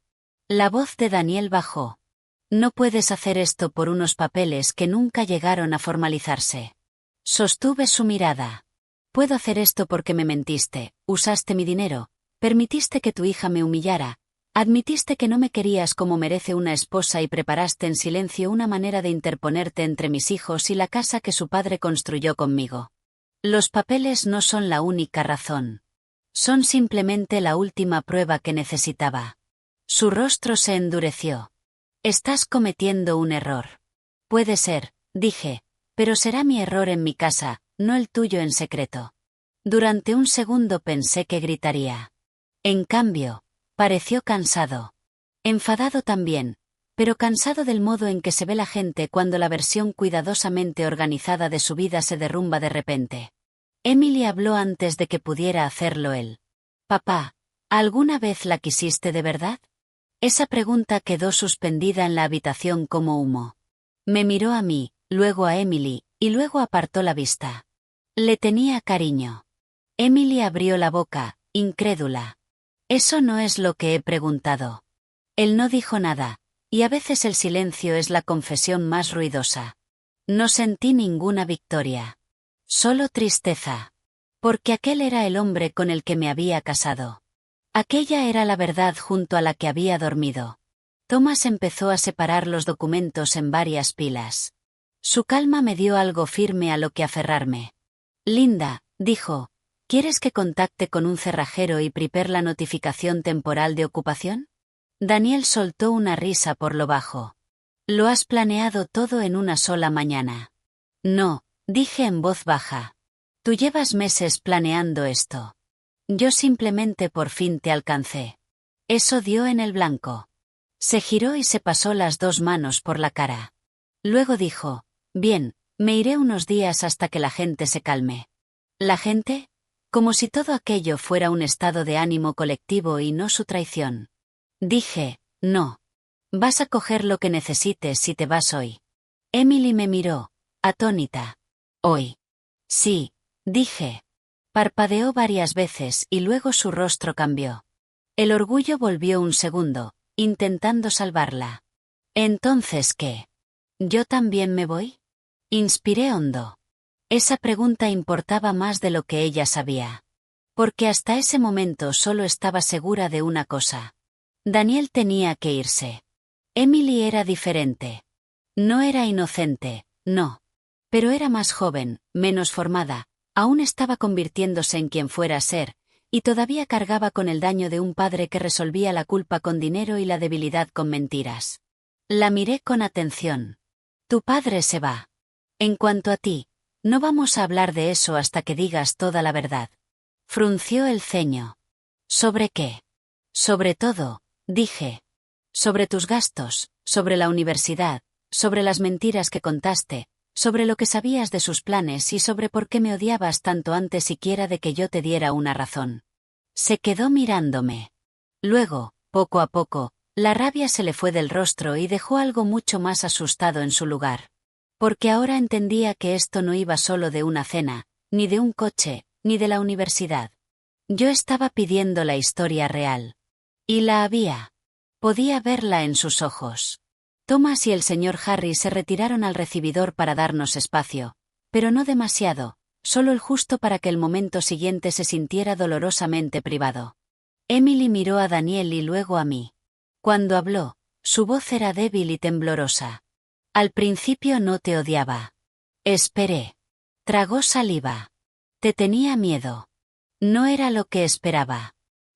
La voz de Daniel bajó. No puedes hacer esto por unos papeles que nunca llegaron a formalizarse. Sostuve su mirada. Puedo hacer esto porque me mentiste, usaste mi dinero, permitiste que tu hija me humillara, admitiste que no me querías como merece una esposa y preparaste en silencio una manera de interponerte entre mis hijos y la casa que su padre construyó conmigo. Los papeles no son la única razón. Son simplemente la última prueba que necesitaba. Su rostro se endureció. Estás cometiendo un error. Puede ser, dije, pero será mi error en mi casa, no el tuyo en secreto. Durante un segundo pensé que gritaría. En cambio, pareció cansado. Enfadado también, pero cansado del modo en que se ve la gente cuando la versión cuidadosamente organizada de su vida se derrumba de repente. Emily habló antes de que pudiera hacerlo él. Papá, ¿alguna vez la quisiste de verdad? Esa pregunta quedó suspendida en la habitación como humo. Me miró a mí, luego a Emily, y luego apartó la vista. Le tenía cariño. Emily abrió la boca, incrédula. Eso no es lo que he preguntado. Él no dijo nada, y a veces el silencio es la confesión más ruidosa. No sentí ninguna victoria. Solo tristeza. Porque aquel era el hombre con el que me había casado. Aquella era la verdad junto a la que había dormido. Thomas empezó a separar los documentos en varias pilas. Su calma me dio algo firme a lo que aferrarme. Linda, dijo, ¿quieres que contacte con un cerrajero y prepare la notificación temporal de ocupación? Daniel soltó una risa por lo bajo. Lo has planeado todo en una sola mañana. No, dije en voz baja. Tú llevas meses planeando esto. Yo simplemente por fin te alcancé. Eso dio en el blanco. Se giró y se pasó las dos manos por la cara. Luego dijo, bien, me iré unos días hasta que la gente se calme. ¿La gente? Como si todo aquello fuera un estado de ánimo colectivo y no su traición. Dije, no. Vas a coger lo que necesites si te vas hoy. Emily me miró, atónita. ¿Hoy? Sí, dije. Parpadeó varias veces y luego su rostro cambió. El orgullo volvió un segundo, intentando salvarla. ¿Entonces qué? ¿Yo también me voy? Inspiré hondo. Esa pregunta importaba más de lo que ella sabía. Porque hasta ese momento solo estaba segura de una cosa. Daniel tenía que irse. Emily era diferente. No era inocente, no. Pero era más joven, menos formada, aún estaba convirtiéndose en quien fuera a ser, y todavía cargaba con el daño de un padre que resolvía la culpa con dinero y la debilidad con mentiras. La miré con atención. Tu padre se va. En cuanto a ti, no vamos a hablar de eso hasta que digas toda la verdad. Frunció el ceño. ¿Sobre qué? Sobre todo, dije. Sobre tus gastos, sobre la universidad, sobre las mentiras que contaste, sobre lo que sabías de sus planes y sobre por qué me odiabas tanto antes siquiera de que yo te diera una razón. Se quedó mirándome. Luego, poco a poco, la rabia se le fue del rostro y dejó algo mucho más asustado en su lugar. Porque ahora entendía que esto no iba solo de una cena, ni de un coche, ni de la universidad. Yo estaba pidiendo la historia real. Y la había. Podía verla en sus ojos. Thomas y el señor Harry se retiraron al recibidor para darnos espacio, pero no demasiado, solo el justo para que el momento siguiente se sintiera dolorosamente privado. Emily miró a Daniel y luego a mí. Cuando habló, su voz era débil y temblorosa. Al principio no te odiaba. Esperé. Tragó saliva. Te tenía miedo. No era lo que esperaba.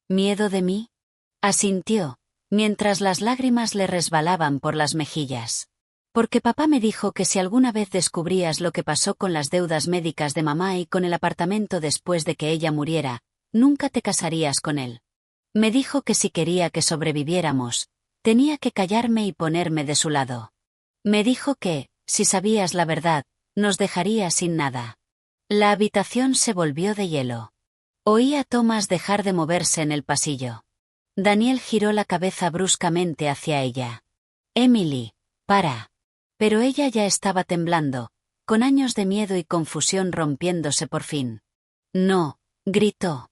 ¿Miedo de mí? Asintió, mientras las lágrimas le resbalaban por las mejillas. Porque papá me dijo que si alguna vez descubrías lo que pasó con las deudas médicas de mamá y con el apartamento después de que ella muriera, nunca te casarías con él. Me dijo que si quería que sobreviviéramos, tenía que callarme y ponerme de su lado. Me dijo que, si sabías la verdad, nos dejaría sin nada. La habitación se volvió de hielo. Oí a Thomas dejar de moverse en el pasillo. Daniel giró la cabeza bruscamente hacia ella. Emily, para. Pero ella ya estaba temblando, con años de miedo y confusión rompiéndose por fin. No, gritó.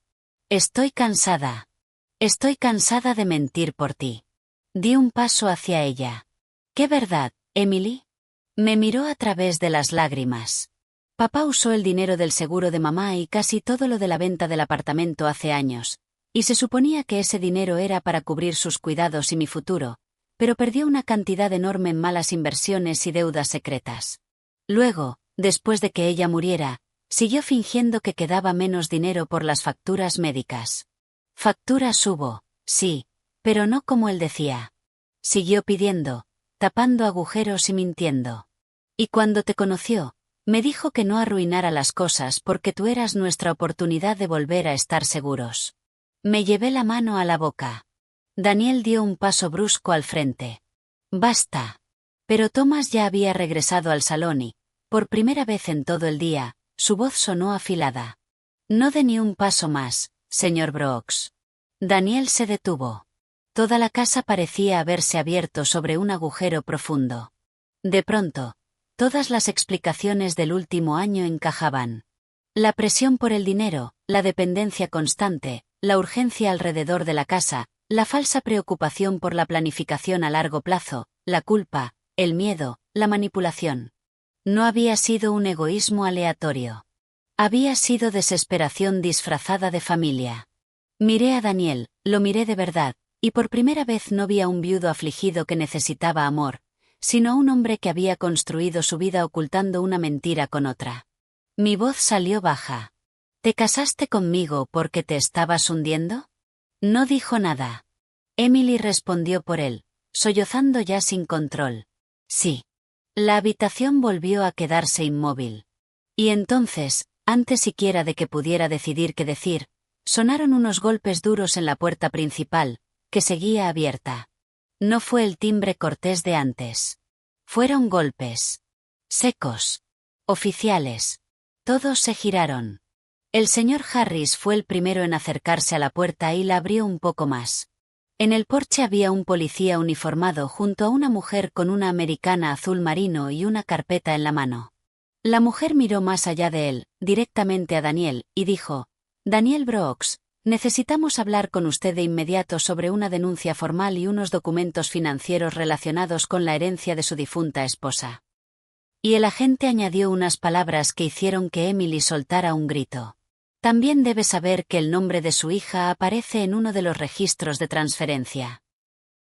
Estoy cansada. Estoy cansada de mentir por ti. Di un paso hacia ella. ¿Qué verdad, Emily? Me miró a través de las lágrimas. Papá usó el dinero del seguro de mamá y casi todo lo de la venta del apartamento hace años, y se suponía que ese dinero era para cubrir sus cuidados y mi futuro, pero perdió una cantidad enorme en malas inversiones y deudas secretas. Luego, después de que ella muriera, siguió fingiendo que quedaba menos dinero por las facturas médicas. Facturas hubo, sí, pero no como él decía. Siguió pidiendo, tapando agujeros y mintiendo. Y cuando te conoció, me dijo que no arruinara las cosas porque tú eras nuestra oportunidad de volver a estar seguros. Me llevé la mano a la boca. Daniel dio un paso brusco al frente. Basta. Pero Thomas ya había regresado al salón y, por primera vez en todo el día, su voz sonó afilada. No dé ni un paso más, señor Brooks. Daniel se detuvo. Toda la casa parecía haberse abierto sobre un agujero profundo. De pronto, todas las explicaciones del último año encajaban. La presión por el dinero, la dependencia constante, la urgencia alrededor de la casa, la falsa preocupación por la planificación a largo plazo, la culpa, el miedo, la manipulación. No había sido un egoísmo aleatorio. Había sido desesperación disfrazada de familia. Miré a Daniel, lo miré de verdad, y por primera vez no vi a un viudo afligido que necesitaba amor, sino a un hombre que había construido su vida ocultando una mentira con otra. Mi voz salió baja. ¿Te casaste conmigo porque te estabas hundiendo? No dijo nada. Emily respondió por él, sollozando ya sin control. Sí. La habitación volvió a quedarse inmóvil. Y entonces, antes siquiera de que pudiera decidir qué decir, sonaron unos golpes duros en la puerta principal, que seguía abierta. No fue el timbre cortés de antes. Fueron golpes. Secos. Oficiales. Todos se giraron. El señor Harris fue el primero en acercarse a la puerta y la abrió un poco más. En el porche había un policía uniformado junto a una mujer con una americana azul marino y una carpeta en la mano. La mujer miró más allá de él, directamente a Daniel, y dijo: «Daniel Brooks, necesitamos hablar con usted de inmediato sobre una denuncia formal y unos documentos financieros relacionados con la herencia de su difunta esposa». Y el agente añadió unas palabras que hicieron que Emily soltara un grito. «También debe saber que el nombre de su hija aparece en uno de los registros de transferencia».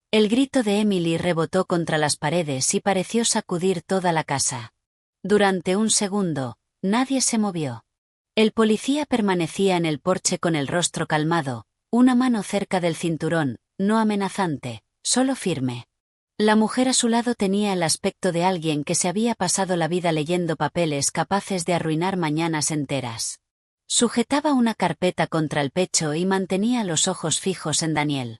El grito de Emily rebotó contra las paredes y pareció sacudir toda la casa. Durante un segundo, nadie se movió. El policía permanecía en el porche con el rostro calmado, una mano cerca del cinturón, no amenazante, solo firme. La mujer a su lado tenía el aspecto de alguien que se había pasado la vida leyendo papeles capaces de arruinar mañanas enteras. Sujetaba una carpeta contra el pecho y mantenía los ojos fijos en Daniel.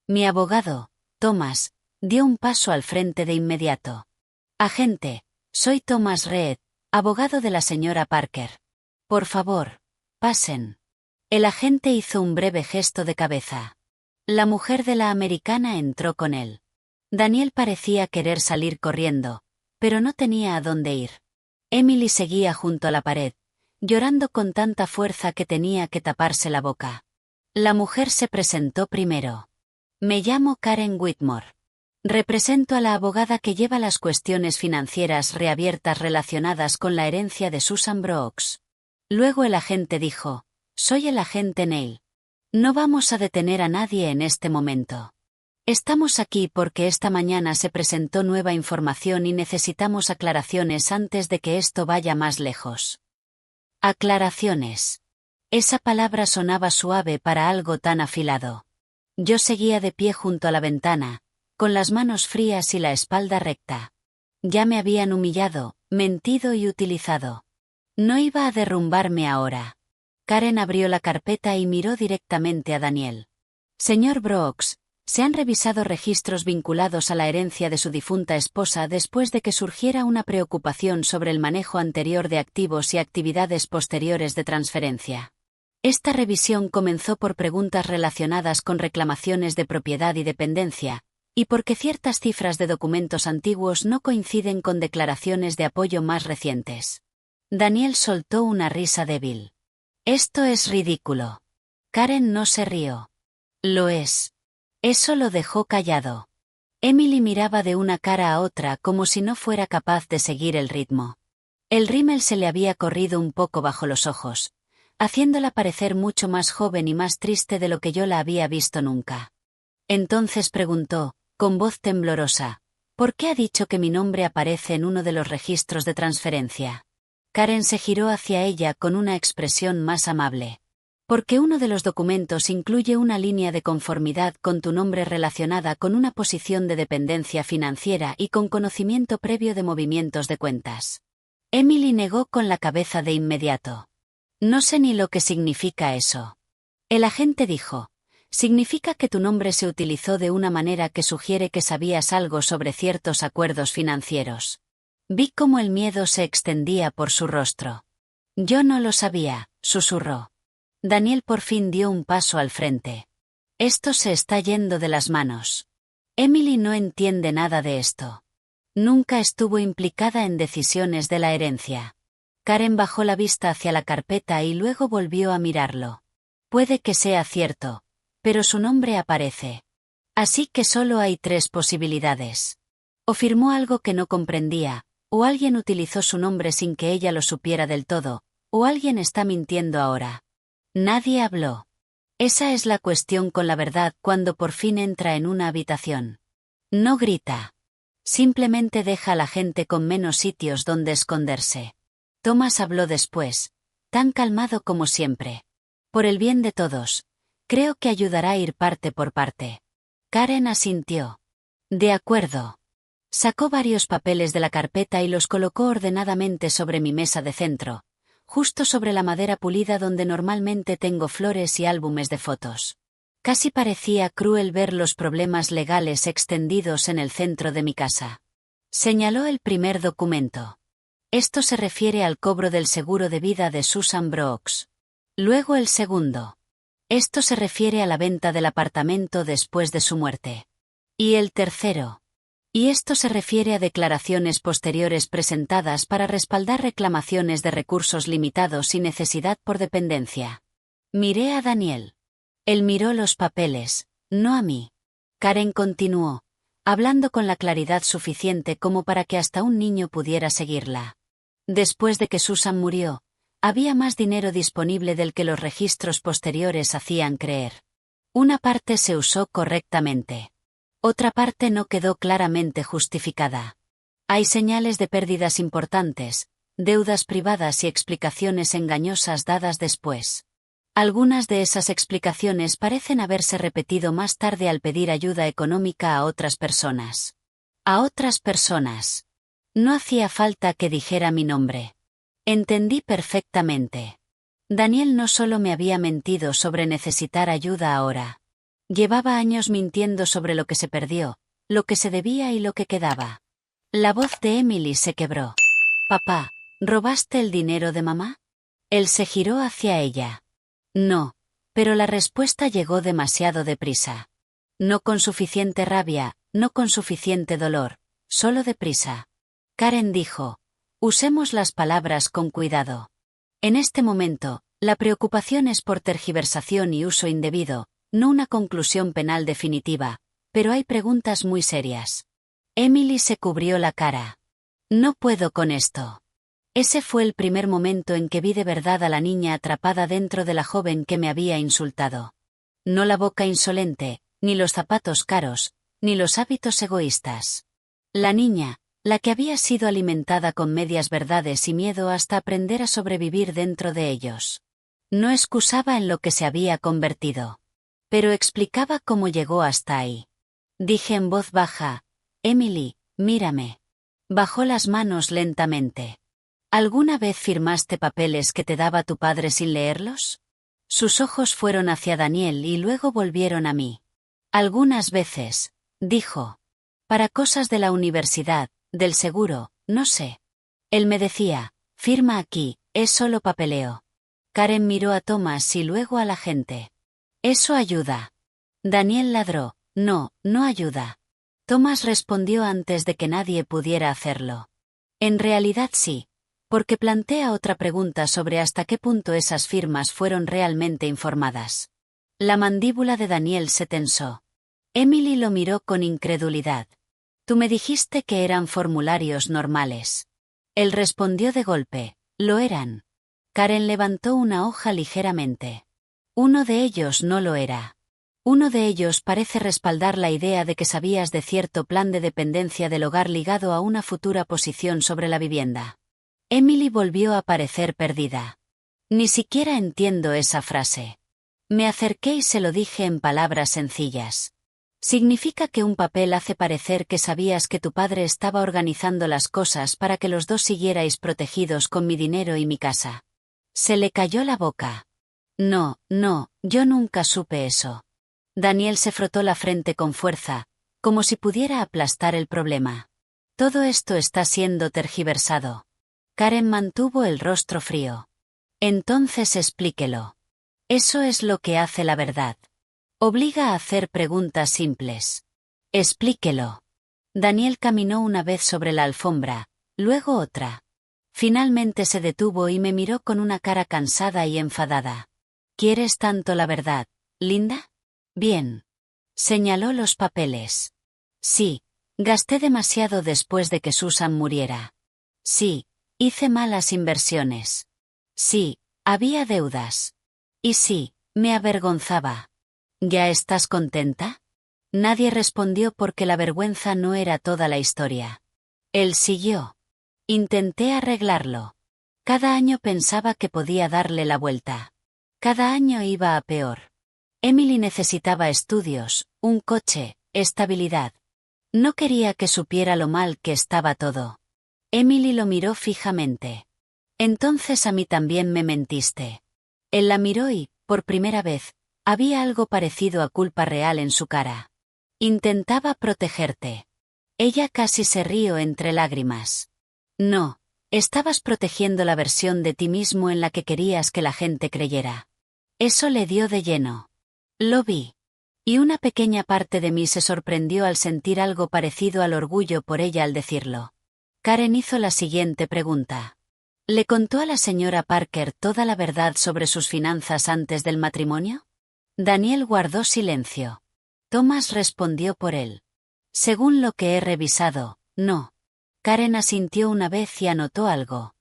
Mi abogado, Thomas, dio un paso al frente de inmediato. «Agente, soy Thomas Reed, abogado de la señora Parker. Por favor, pasen». El agente hizo un breve gesto de cabeza. La mujer de la americana entró con él. Daniel parecía querer salir corriendo, pero no tenía a dónde ir. Emily seguía junto a la pared, llorando con tanta fuerza que tenía que taparse la boca. La mujer se presentó primero. «Me llamo Karen Whitmore. Represento a la abogada que lleva las cuestiones financieras reabiertas relacionadas con la herencia de Susan Brooks». Luego el agente dijo: «Soy el agente Neil. No vamos a detener a nadie en este momento. Estamos aquí porque esta mañana se presentó nueva información y necesitamos aclaraciones antes de que esto vaya más lejos». Aclaraciones. Esa palabra sonaba suave para algo tan afilado. Yo seguía de pie junto a la ventana, con las manos frías y la espalda recta. Ya me habían humillado, mentido y utilizado. No iba a derrumbarme ahora. Karen abrió la carpeta y miró directamente a Daniel. «Señor Brooks, se han revisado registros vinculados a la herencia de su difunta esposa después de que surgiera una preocupación sobre el manejo anterior de activos y actividades posteriores de transferencia. Esta revisión comenzó por preguntas relacionadas con reclamaciones de propiedad y dependencia, y porque ciertas cifras de documentos antiguos no coinciden con declaraciones de apoyo más recientes». Daniel soltó una risa débil. «Esto es ridículo». Karen no se rió. «Lo es». Eso lo dejó callado. Emily miraba de una cara a otra como si no fuera capaz de seguir el ritmo. El rímel se le había corrido un poco bajo los ojos, haciéndola parecer mucho más joven y más triste de lo que yo la había visto nunca. Entonces preguntó, con voz temblorosa: «¿Por qué ha dicho que mi nombre aparece en uno de los registros de transferencia?» Karen se giró hacia ella con una expresión más amable. «Porque uno de los documentos incluye una línea de conformidad con tu nombre relacionada con una posición de dependencia financiera y con conocimiento previo de movimientos de cuentas». Emily negó con la cabeza de inmediato. «No sé ni lo que significa eso». El agente dijo: «Significa que tu nombre se utilizó de una manera que sugiere que sabías algo sobre ciertos acuerdos financieros». Vi cómo el miedo se extendía por su rostro. «Yo no lo sabía», susurró. Daniel por fin dio un paso al frente. «Esto se está yendo de las manos. Emily no entiende nada de esto. Nunca estuvo implicada en decisiones de la herencia». Karen bajó la vista hacia la carpeta y luego volvió a mirarlo. Puede que sea cierto, pero su nombre aparece. Así que solo hay 3 posibilidades. O firmó algo que no comprendía, o alguien utilizó su nombre sin que ella lo supiera del todo, o alguien está mintiendo ahora. Nadie habló. Esa es la cuestión con la verdad cuando por fin entra en una habitación. No grita. Simplemente deja a la gente con menos sitios donde esconderse. Thomas habló después, tan calmado como siempre. Por el bien de todos, creo que ayudará a ir parte por parte. Karen asintió. De acuerdo. Sacó varios papeles de la carpeta y los colocó ordenadamente sobre mi mesa de centro, justo sobre la madera pulida donde normalmente tengo flores y álbumes de fotos. Casi parecía cruel ver los problemas legales extendidos en el centro de mi casa. Señaló el primer documento. Esto se refiere al cobro del seguro de vida de Susan Brooks. Luego el segundo. Esto se refiere a la venta del apartamento después de su muerte. Y el tercero. Y esto se refiere a declaraciones posteriores presentadas para respaldar reclamaciones de recursos limitados y necesidad por dependencia. Miré a Daniel. Él miró los papeles, no a mí. Karen continuó, hablando con la claridad suficiente como para que hasta un niño pudiera seguirla. Después de que Susan murió, había más dinero disponible del que los registros posteriores hacían creer. Una parte se usó correctamente. Otra parte no quedó claramente justificada. Hay señales de pérdidas importantes, deudas privadas y explicaciones engañosas dadas después. Algunas de esas explicaciones parecen haberse repetido más tarde al pedir ayuda económica a otras personas. A otras personas. No hacía falta que dijera mi nombre. Entendí perfectamente. Daniel no solo me había mentido sobre necesitar ayuda ahora. Llevaba años mintiendo sobre lo que se perdió, lo que se debía y lo que quedaba. La voz de Emily se quebró. Papá, ¿robaste el dinero de mamá? Él se giró hacia ella. No, pero la respuesta llegó demasiado deprisa. No con suficiente rabia, no con suficiente dolor, solo deprisa. Karen dijo, usemos las palabras con cuidado. En este momento, la preocupación es por tergiversación y uso indebido, no una conclusión penal definitiva, pero hay preguntas muy serias. Emily se cubrió la cara. No puedo con esto. Ese fue el primer momento en que vi de verdad a la niña atrapada dentro de la joven que me había insultado. No la boca insolente, ni los zapatos caros, ni los hábitos egoístas. La niña, la que había sido alimentada con medias verdades y miedo hasta aprender a sobrevivir dentro de ellos. No excusaba en lo que se había convertido. Pero explicaba cómo llegó hasta ahí. Dije en voz baja, Emily, mírame. Bajó las manos lentamente. ¿Alguna vez firmaste papeles que te daba tu padre sin leerlos? Sus ojos fueron hacia Daniel y luego volvieron a mí. Algunas veces, dijo. Para cosas de la universidad, del seguro, no sé. Él me decía, firma aquí, es solo papeleo. Karen miró a Thomas y luego a la gente. Eso ayuda. Daniel ladró, no, no ayuda. Thomas respondió antes de que nadie pudiera hacerlo. En realidad sí, porque plantea otra pregunta sobre hasta qué punto esas firmas fueron realmente informadas. La mandíbula de Daniel se tensó. Emily lo miró con incredulidad. Tú me dijiste que eran formularios normales. Él respondió de golpe, lo eran. Karen levantó una hoja ligeramente. Uno de ellos no lo era. Uno de ellos parece respaldar la idea de que sabías de cierto plan de dependencia del hogar ligado a una futura posición sobre la vivienda. Emily volvió a parecer perdida. Ni siquiera entiendo esa frase. Me acerqué y se lo dije en palabras sencillas. Significa que un papel hace parecer que sabías que tu padre estaba organizando las cosas para que los dos siguierais protegidos con mi dinero y mi casa. Se le cayó la boca. No, no, yo nunca supe eso. Daniel se frotó la frente con fuerza, como si pudiera aplastar el problema. Todo esto está siendo tergiversado. Karen mantuvo el rostro frío. Entonces explíquelo. Eso es lo que hace la verdad. Obliga a hacer preguntas simples. Explíquelo. Daniel caminó una vez sobre la alfombra, luego otra. Finalmente se detuvo y me miró con una cara cansada y enfadada. ¿Quieres tanto la verdad, Linda? Bien. Señaló los papeles. Sí, gasté demasiado después de que Susan muriera. Sí, hice malas inversiones. Sí, había deudas. Y sí, me avergonzaba. ¿Ya estás contenta? Nadie respondió porque la vergüenza no era toda la historia. Él siguió. Intenté arreglarlo. Cada año pensaba que podía darle la vuelta. Cada año iba a peor. Emily necesitaba estudios, un coche, estabilidad. No quería que supiera lo mal que estaba todo. Emily lo miró fijamente. Entonces a mí también me mentiste. Él la miró y, por primera vez, había algo parecido a culpa real en su cara. Intentaba protegerte. Ella casi se rió entre lágrimas. No, estabas protegiendo la versión de ti mismo en la que querías que la gente creyera. Eso le dio de lleno. Lo vi. Y una pequeña parte de mí se sorprendió al sentir algo parecido al orgullo por ella al decirlo. Karen hizo la siguiente pregunta. ¿Le contó a la señora Parker toda la verdad sobre sus finanzas antes del matrimonio? Daniel guardó silencio. Thomas respondió por él. Según lo que he revisado, no. Karen asintió una vez y anotó algo.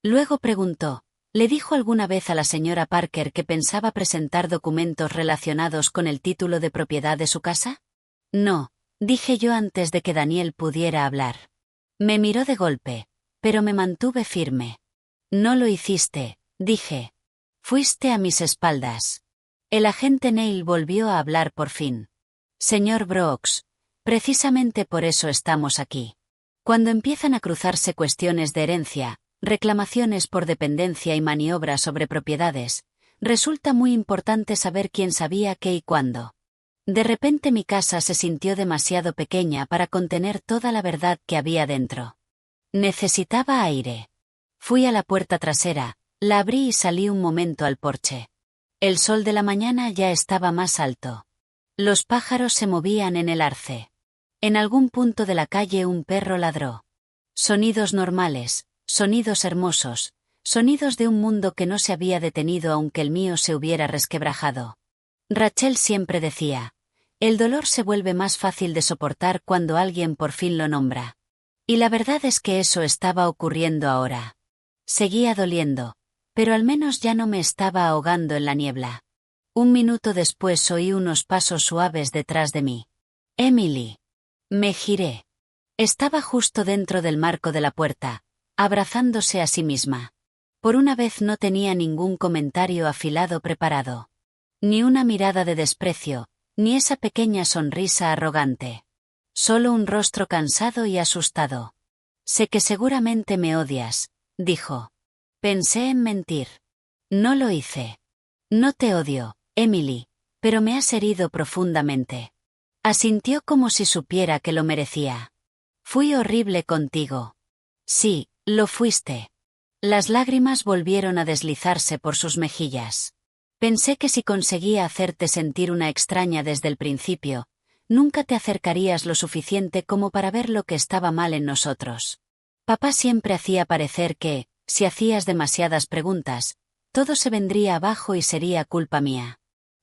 Luego preguntó, ¿le dijo alguna vez a la señora Parker que pensaba presentar documentos relacionados con el título de propiedad de su casa? No, dije yo antes de que Daniel pudiera hablar. Me miró de golpe, pero me mantuve firme. No lo hiciste, dije. Fuiste a mis espaldas. El agente Neil volvió a hablar por fin. Señor Brooks, precisamente por eso estamos aquí. Cuando empiezan a cruzarse cuestiones de herencia, reclamaciones por dependencia y maniobras sobre propiedades, resulta muy importante saber quién sabía qué y cuándo. De repente mi casa se sintió demasiado pequeña para contener toda la verdad que había dentro. Necesitaba aire. Fui a la puerta trasera, la abrí y salí un momento al porche. El sol de la mañana ya estaba más alto. Los pájaros se movían en el arce. En algún punto de la calle un perro ladró. Sonidos normales, sonidos hermosos, sonidos de un mundo que no se había detenido aunque el mío se hubiera resquebrajado. Rachel siempre decía, el dolor se vuelve más fácil de soportar cuando alguien por fin lo nombra. Y la verdad es que eso estaba ocurriendo ahora. Seguía doliendo, pero al menos ya no me estaba ahogando en la niebla. Un minuto después oí unos pasos suaves detrás de mí. Emily. Me giré. Estaba justo dentro del marco de la puerta, abrazándose a sí misma. Por una vez no tenía ningún comentario afilado preparado. Ni una mirada de desprecio, ni esa pequeña sonrisa arrogante. Solo un rostro cansado y asustado. Sé que seguramente me odias, dijo. Pensé en mentir. No lo hice. No te odio, Emily, pero me has herido profundamente. Asintió como si supiera que lo merecía. Fui horrible contigo. Sí, lo fuiste. Las lágrimas volvieron a deslizarse por sus mejillas. Pensé que si conseguía hacerte sentir una extraña desde el principio, nunca te acercarías lo suficiente como para ver lo que estaba mal en nosotros. Papá siempre hacía parecer que, si hacías demasiadas preguntas, todo se vendría abajo y sería culpa mía.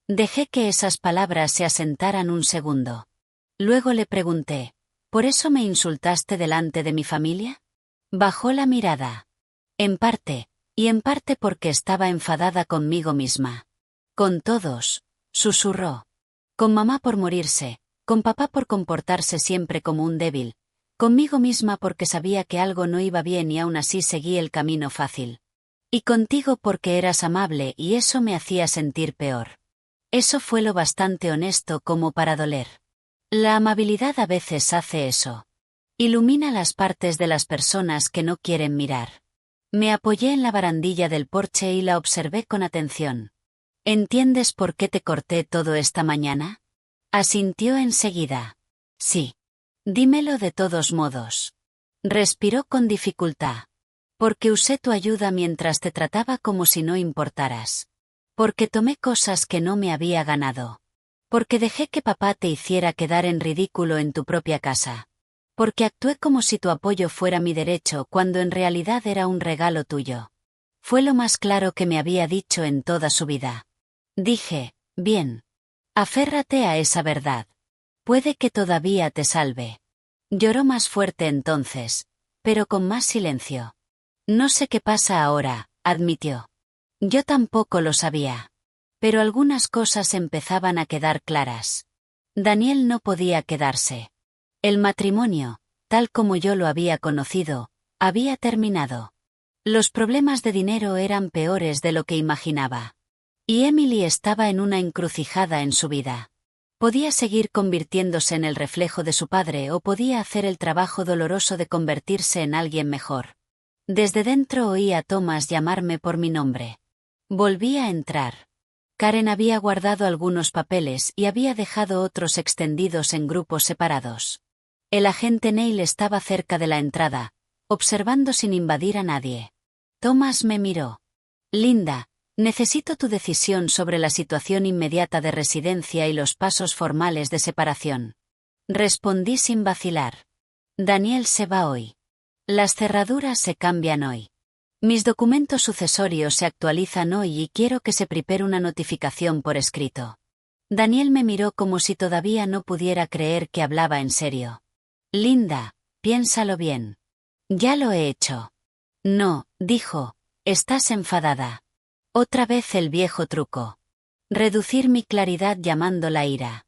Dejé que esas palabras se asentaran un segundo. Luego le pregunté, ¿por eso me insultaste delante de mi familia? Bajó la mirada. En parte, y en parte porque estaba enfadada conmigo misma. Con todos, susurró. Con mamá por morirse, con papá por comportarse siempre como un débil, conmigo misma porque sabía que algo no iba bien y aún así seguí el camino fácil. Y contigo porque eras amable y eso me hacía sentir peor. Eso fue lo bastante honesto como para doler. La amabilidad a veces hace eso. Ilumina las partes de las personas que no quieren mirar. Me apoyé en la barandilla del porche y la observé con atención. ¿Entiendes por qué te corté todo esta mañana? Asintió enseguida. Sí. Dímelo de todos modos. Respiró con dificultad. Porque usé tu ayuda mientras te trataba como si no importaras. Porque tomé cosas que no me había ganado. Porque dejé que papá te hiciera quedar en ridículo en tu propia casa. Porque actué como si tu apoyo fuera mi derecho cuando en realidad era un regalo tuyo. Fue lo más claro que me había dicho en toda su vida. Dije, bien. Aférrate a esa verdad. Puede que todavía te salve. Lloró más fuerte entonces, pero con más silencio. No sé qué pasa ahora, admitió. Yo tampoco lo sabía. Pero algunas cosas empezaban a quedar claras. Daniel no podía quedarse. El matrimonio, tal como yo lo había conocido, había terminado. Los problemas de dinero eran peores de lo que imaginaba. Y Emily estaba en una encrucijada en su vida. Podía seguir convirtiéndose en el reflejo de su padre o podía hacer el trabajo doloroso de convertirse en alguien mejor. Desde dentro oí a Thomas llamarme por mi nombre. Volví a entrar. Karen había guardado algunos papeles y había dejado otros extendidos en grupos separados. El agente Neil estaba cerca de la entrada, observando sin invadir a nadie. Thomas me miró. Linda, necesito tu decisión sobre la situación inmediata de residencia y los pasos formales de separación. Respondí sin vacilar. Daniel se va hoy. Las cerraduras se cambian hoy. Mis documentos sucesorios se actualizan hoy y quiero que se prepare una notificación por escrito. Daniel me miró como si todavía no pudiera creer que hablaba en serio. Linda, piénsalo bien. Ya lo he hecho. No, dijo, estás enfadada. Otra vez el viejo truco. Reducir mi claridad llamando la ira.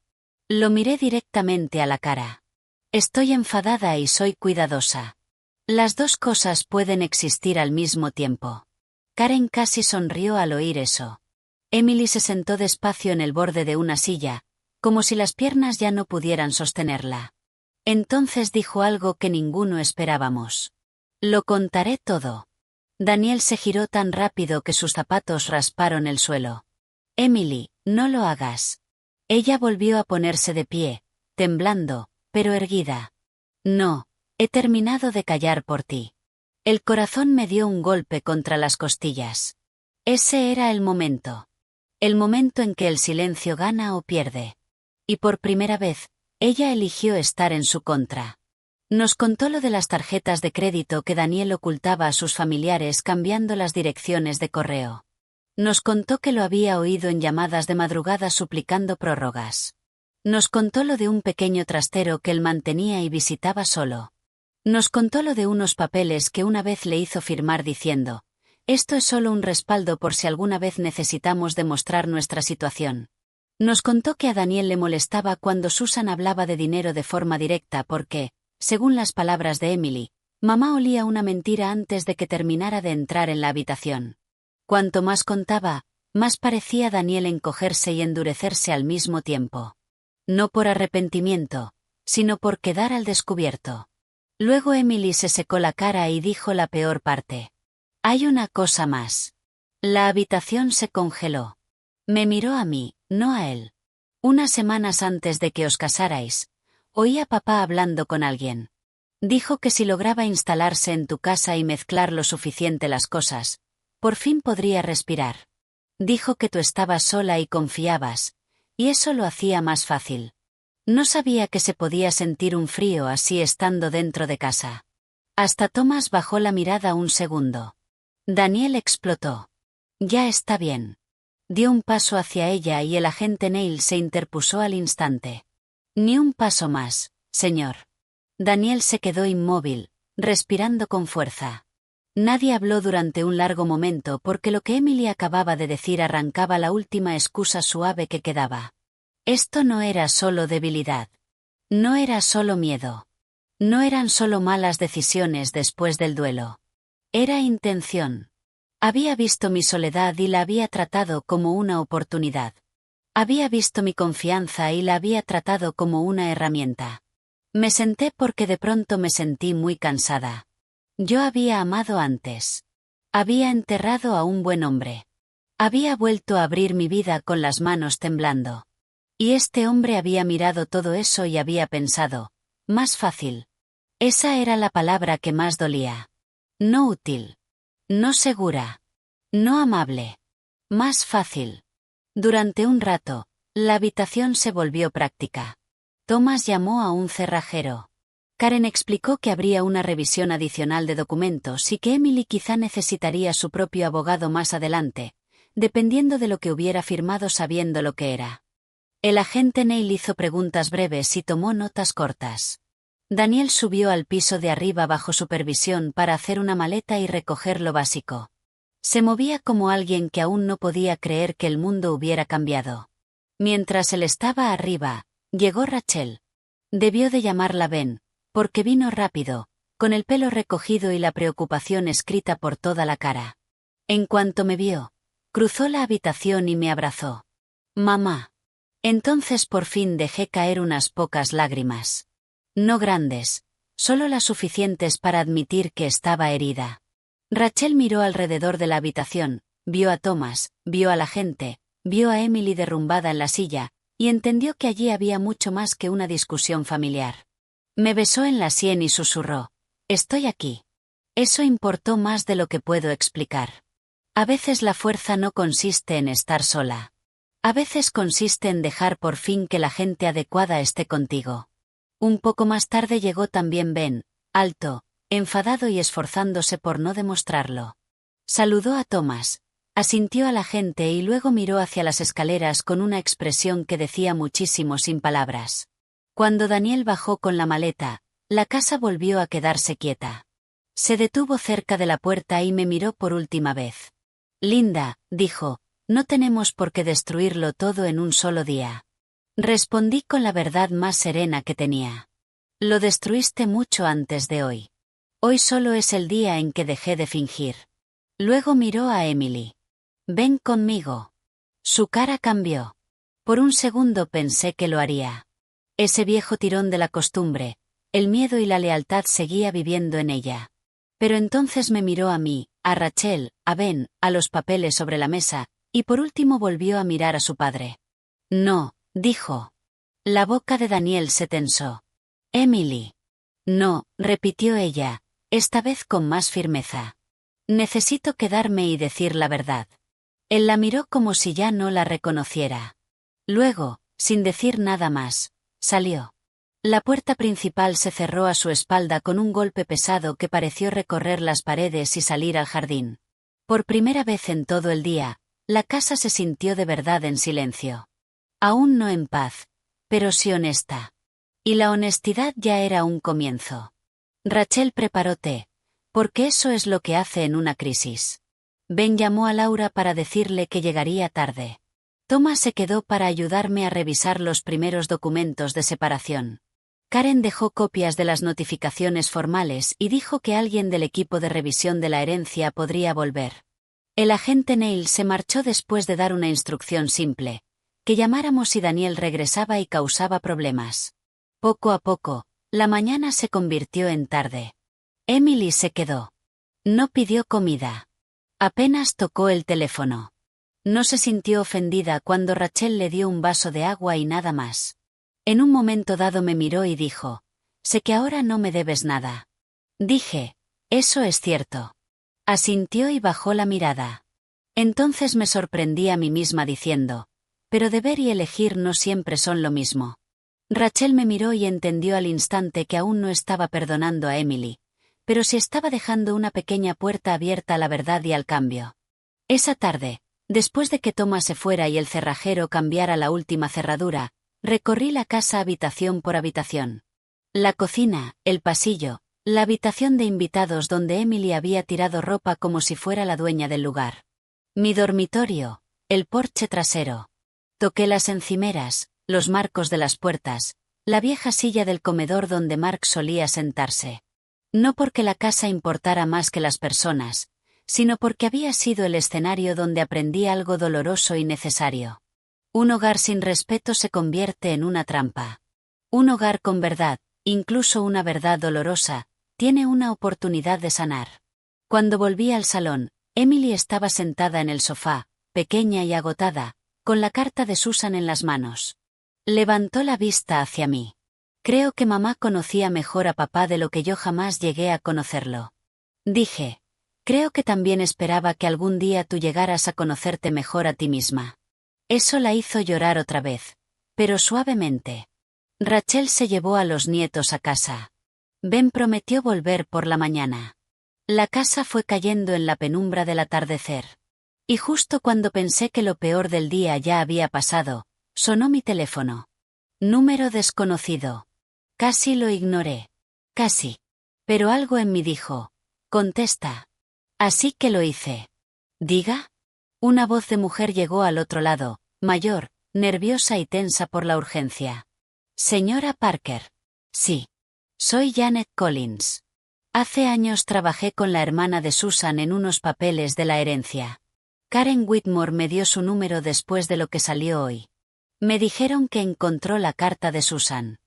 Lo miré directamente a la cara. Estoy enfadada y soy cuidadosa. Las dos cosas pueden existir al mismo tiempo. Karen casi sonrió al oír eso. Emily se sentó despacio en el borde de una silla, como si las piernas ya no pudieran sostenerla. Entonces dijo algo que ninguno esperábamos. Lo contaré todo. Daniel se giró tan rápido que sus zapatos rasparon el suelo. Emily, no lo hagas. Ella volvió a ponerse de pie, temblando, pero erguida. No. He terminado de callar por ti. El corazón me dio un golpe contra las costillas. Ese era el momento. El momento en que el silencio gana o pierde. Y por primera vez, ella eligió estar en su contra. Nos contó lo de las tarjetas de crédito que Daniel ocultaba a sus familiares cambiando las direcciones de correo. Nos contó que lo había oído en llamadas de madrugada suplicando prórrogas. Nos contó lo de un pequeño trastero que él mantenía y visitaba solo. Nos contó lo de unos papeles que una vez le hizo firmar diciendo, esto es solo un respaldo por si alguna vez necesitamos demostrar nuestra situación. Nos contó que a Daniel le molestaba cuando Susan hablaba de dinero de forma directa porque, según las palabras de Emily, mamá olía una mentira antes de que terminara de entrar en la habitación. Cuanto más contaba, más parecía Daniel encogerse y endurecerse al mismo tiempo. No por arrepentimiento, sino por quedar al descubierto. Luego Emily se secó la cara y dijo la peor parte. Hay una cosa más. La habitación se congeló. Me miró a mí, no a él. Unas semanas antes de que os casarais, oí a papá hablando con alguien. Dijo que si lograba instalarse en tu casa y mezclar lo suficiente las cosas, por fin podría respirar. Dijo que tú estabas sola y confiabas, y eso lo hacía más fácil. No sabía que se podía sentir un frío así estando dentro de casa. Hasta Thomas bajó la mirada un segundo. Daniel explotó. Ya está bien. Dio un paso hacia ella y el agente Neil se interpuso al instante. Ni un paso más, señor. Daniel se quedó inmóvil, respirando con fuerza. Nadie habló durante un largo momento porque lo que Emily acababa de decir arrancaba la última excusa suave que quedaba. Esto no era solo debilidad. No era solo miedo. No eran solo malas decisiones después del duelo. Era intención. Había visto mi soledad y la había tratado como una oportunidad. Había visto mi confianza y la había tratado como una herramienta. Me senté porque de pronto me sentí muy cansada. Yo había amado antes. Había enterrado a un buen hombre. Había vuelto a abrir mi vida con las manos temblando. Y este hombre había mirado todo eso y había pensado, más fácil. Esa era la palabra que más dolía. No útil. No segura. No amable. Más fácil. Durante un rato, la habitación se volvió práctica. Thomas llamó a un cerrajero. Karen explicó que habría una revisión adicional de documentos y que Emily quizá necesitaría su propio abogado más adelante, dependiendo de lo que hubiera firmado sabiendo lo que era. El agente Neil hizo preguntas breves y tomó notas cortas. Daniel subió al piso de arriba bajo supervisión para hacer una maleta y recoger lo básico. Se movía como alguien que aún no podía creer que el mundo hubiera cambiado. Mientras él estaba arriba, llegó Rachel. Debió de llamarla Ben, porque vino rápido, con el pelo recogido y la preocupación escrita por toda la cara. En cuanto me vio, cruzó la habitación y me abrazó. «Mamá». Entonces por fin dejé caer unas pocas lágrimas. No grandes, solo las suficientes para admitir que estaba herida. Rachel miró alrededor de la habitación, vio a Thomas, vio a la gente, vio a Emily derrumbada en la silla, y entendió que allí había mucho más que una discusión familiar. Me besó en la sien y susurró: «Estoy aquí». Eso importó más de lo que puedo explicar. A veces la fuerza no consiste en estar sola. A veces consiste en dejar por fin que la gente adecuada esté contigo. Un poco más tarde llegó también Ben, alto, enfadado y esforzándose por no demostrarlo. Saludó a Thomas, asintió a la gente y luego miró hacia las escaleras con una expresión que decía muchísimo sin palabras. Cuando Daniel bajó con la maleta, la casa volvió a quedarse quieta. Se detuvo cerca de la puerta y me miró por última vez. «Linda», dijo, «no tenemos por qué destruirlo todo en un solo día». Respondí con la verdad más serena que tenía. «Lo destruiste mucho antes de hoy. Hoy solo es el día en que dejé de fingir». Luego miró a Emily. «Ven conmigo». Su cara cambió. Por un segundo pensé que lo haría. Ese viejo tirón de la costumbre, el miedo y la lealtad seguía viviendo en ella. Pero entonces me miró a mí, a Rachel, a Ben, a los papeles sobre la mesa, y por último volvió a mirar a su padre. «No», dijo. La boca de Daniel se tensó. «Emily». «No», repitió ella, esta vez con más firmeza. «Necesito quedarme y decir la verdad». Él la miró como si ya no la reconociera. Luego, sin decir nada más, salió. La puerta principal se cerró a su espalda con un golpe pesado que pareció recorrer las paredes y salir al jardín. Por primera vez en todo el día, la casa se sintió de verdad en silencio. Aún no en paz, pero sí honesta. Y la honestidad ya era un comienzo. Rachel preparó té, porque eso es lo que hace en una crisis. Ben llamó a Laura para decirle que llegaría tarde. Thomas se quedó para ayudarme a revisar los primeros documentos de separación. Karen dejó copias de las notificaciones formales y dijo que alguien del equipo de revisión de la herencia podría volver. El agente Neil se marchó después de dar una instrucción simple: que llamáramos si Daniel regresaba y causaba problemas. Poco a poco, la mañana se convirtió en tarde. Emily se quedó. No pidió comida. Apenas tocó el teléfono. No se sintió ofendida cuando Rachel le dio un vaso de agua y nada más. En un momento dado me miró y dijo: «Sé que ahora no me debes nada». Dije: «Eso es cierto». Asintió y bajó la mirada. Entonces me sorprendí a mí misma diciendo: «Pero deber y elegir no siempre son lo mismo». Rachel me miró y entendió al instante que aún no estaba perdonando a Emily, pero sí estaba dejando una pequeña puerta abierta a la verdad y al cambio. Esa tarde, después de que Thomas se fuera y el cerrajero cambiara la última cerradura, recorrí la casa habitación por habitación. La cocina, el pasillo, la habitación de invitados donde Emily había tirado ropa como si fuera la dueña del lugar. Mi dormitorio, el porche trasero. Toqué las encimeras, los marcos de las puertas, la vieja silla del comedor donde Mark solía sentarse. No porque la casa importara más que las personas, sino porque había sido el escenario donde aprendí algo doloroso y necesario. Un hogar sin respeto se convierte en una trampa. Un hogar con verdad, incluso una verdad dolorosa, tiene una oportunidad de sanar. Cuando volví al salón, Emily estaba sentada en el sofá, pequeña y agotada, con la carta de Susan en las manos. Levantó la vista hacia mí. Creo que mamá conocía mejor a papá de lo que yo jamás llegué a conocerlo. Dije: «Creo que también esperaba que algún día tú llegaras a conocerte mejor a ti misma». Eso la hizo llorar otra vez, pero suavemente. Rachel se llevó a los nietos a casa. Ben prometió volver por la mañana. La casa fue cayendo en la penumbra del atardecer. Y justo cuando pensé que lo peor del día ya había pasado, sonó mi teléfono. Número desconocido. Casi lo ignoré. Casi. Pero algo en mí dijo: contesta. Así que lo hice. ¿Diga? Una voz de mujer llegó al otro lado, mayor, nerviosa y tensa por la urgencia. Señora Parker. Sí. Soy Janet Collins. Hace años trabajé con la hermana de Susan en unos papeles de la herencia. Karen Whitmore me dio su número después de lo que salió hoy. Me dijeron que encontró la carta de Susan.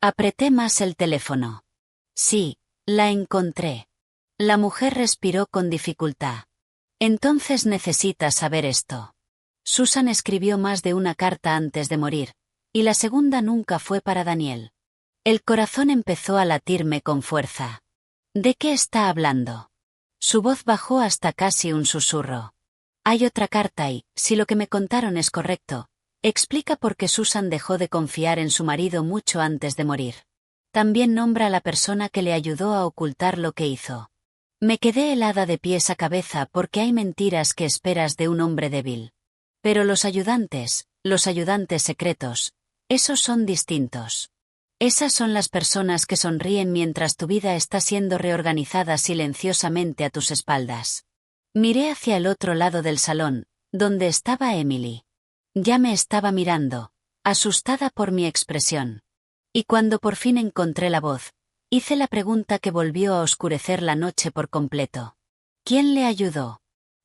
Apreté más el teléfono. Sí, la encontré. La mujer respiró con dificultad. Entonces necesitas saber esto. Susan escribió más de una carta antes de morir, y la segunda nunca fue para Daniel. El corazón empezó a latirme con fuerza. ¿De qué está hablando? Su voz bajó hasta casi un susurro. Hay otra carta y, si lo que me contaron es correcto, explica por qué Susan dejó de confiar en su marido mucho antes de morir. También nombra a la persona que le ayudó a ocultar lo que hizo. Me quedé helada de pies a cabeza porque hay mentiras que esperas de un hombre débil. Pero los ayudantes secretos, esos son distintos. Esas son las personas que sonríen mientras tu vida está siendo reorganizada silenciosamente a tus espaldas. Miré hacia el otro lado del salón, donde estaba Emily. Ya me estaba mirando, asustada por mi expresión. Y cuando por fin encontré la voz, hice la pregunta que volvió a oscurecer la noche por completo. ¿Quién le ayudó?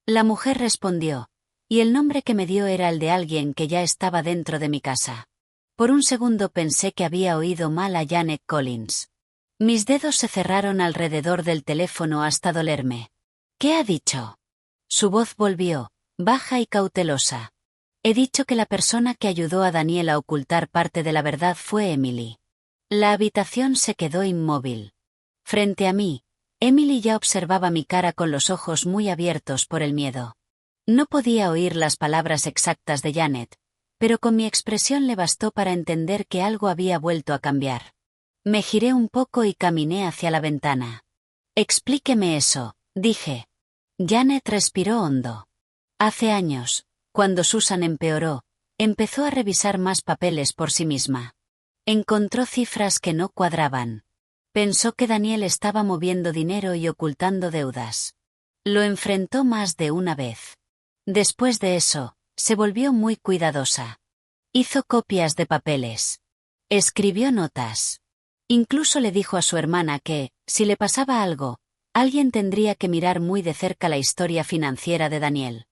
La mujer respondió, y el nombre que me dio era el de alguien que ya estaba dentro de mi casa. Por un segundo pensé que había oído mal a Janet Collins. Mis dedos se cerraron alrededor del teléfono hasta dolerme. ¿Qué ha dicho? Su voz volvió, baja y cautelosa. He dicho que la persona que ayudó a Daniel a ocultar parte de la verdad fue Emily. La habitación se quedó inmóvil. Frente a mí, Emily ya observaba mi cara con los ojos muy abiertos por el miedo. No podía oír las palabras exactas de Janet, pero con mi expresión le bastó para entender que algo había vuelto a cambiar. Me giré un poco y caminé hacia la ventana. Explíqueme eso, dije. Janet respiró hondo. Hace años, cuando Susan empeoró, empezó a revisar más papeles por sí misma. Encontró cifras que no cuadraban. Pensó que Daniel estaba moviendo dinero y ocultando deudas. Lo enfrentó más de una vez. Después de eso, se volvió muy cuidadosa. Hizo copias de papeles. Escribió notas. Incluso le dijo a su hermana que, si le pasaba algo, alguien tendría que mirar muy de cerca la historia financiera de Daniel.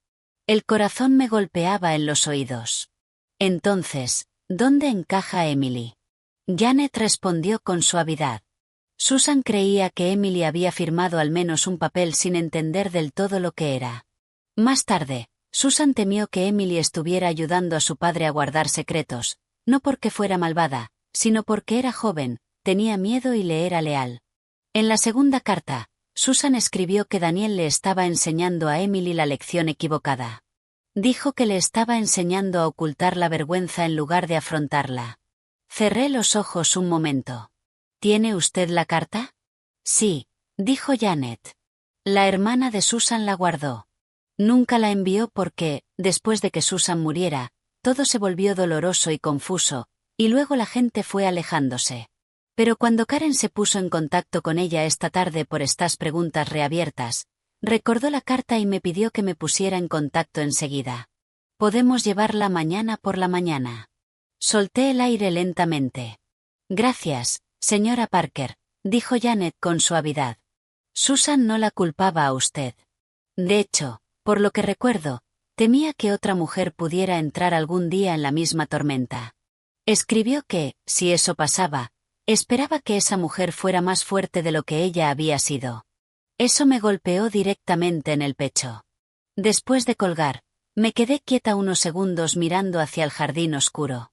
El corazón me golpeaba en los oídos. Entonces, ¿dónde encaja Emily? Janet respondió con suavidad. Susan creía que Emily había firmado al menos un papel sin entender del todo lo que era. Más tarde, Susan temió que Emily estuviera ayudando a su padre a guardar secretos, no porque fuera malvada, sino porque era joven, tenía miedo y le era leal. En la segunda carta, Susan escribió que Daniel le estaba enseñando a Emily la lección equivocada. Dijo que le estaba enseñando a ocultar la vergüenza en lugar de afrontarla. Cerré los ojos un momento. ¿Tiene usted la carta? Sí, dijo Janet. La hermana de Susan la guardó. Nunca la envió porque, después de que Susan muriera, todo se volvió doloroso y confuso, y luego la gente fue alejándose. Pero cuando Karen se puso en contacto con ella esta tarde por estas preguntas reabiertas, recordó la carta y me pidió que me pusiera en contacto enseguida. Podemos llevarla mañana por la mañana. Solté el aire lentamente. Gracias, señora Parker, dijo Janet con suavidad. Susan no la culpaba a usted. De hecho, por lo que recuerdo, temía que otra mujer pudiera entrar algún día en la misma tormenta. Escribió que, si eso pasaba, esperaba que esa mujer fuera más fuerte de lo que ella había sido. Eso me golpeó directamente en el pecho. Después de colgar, me quedé quieta unos segundos mirando hacia el jardín oscuro.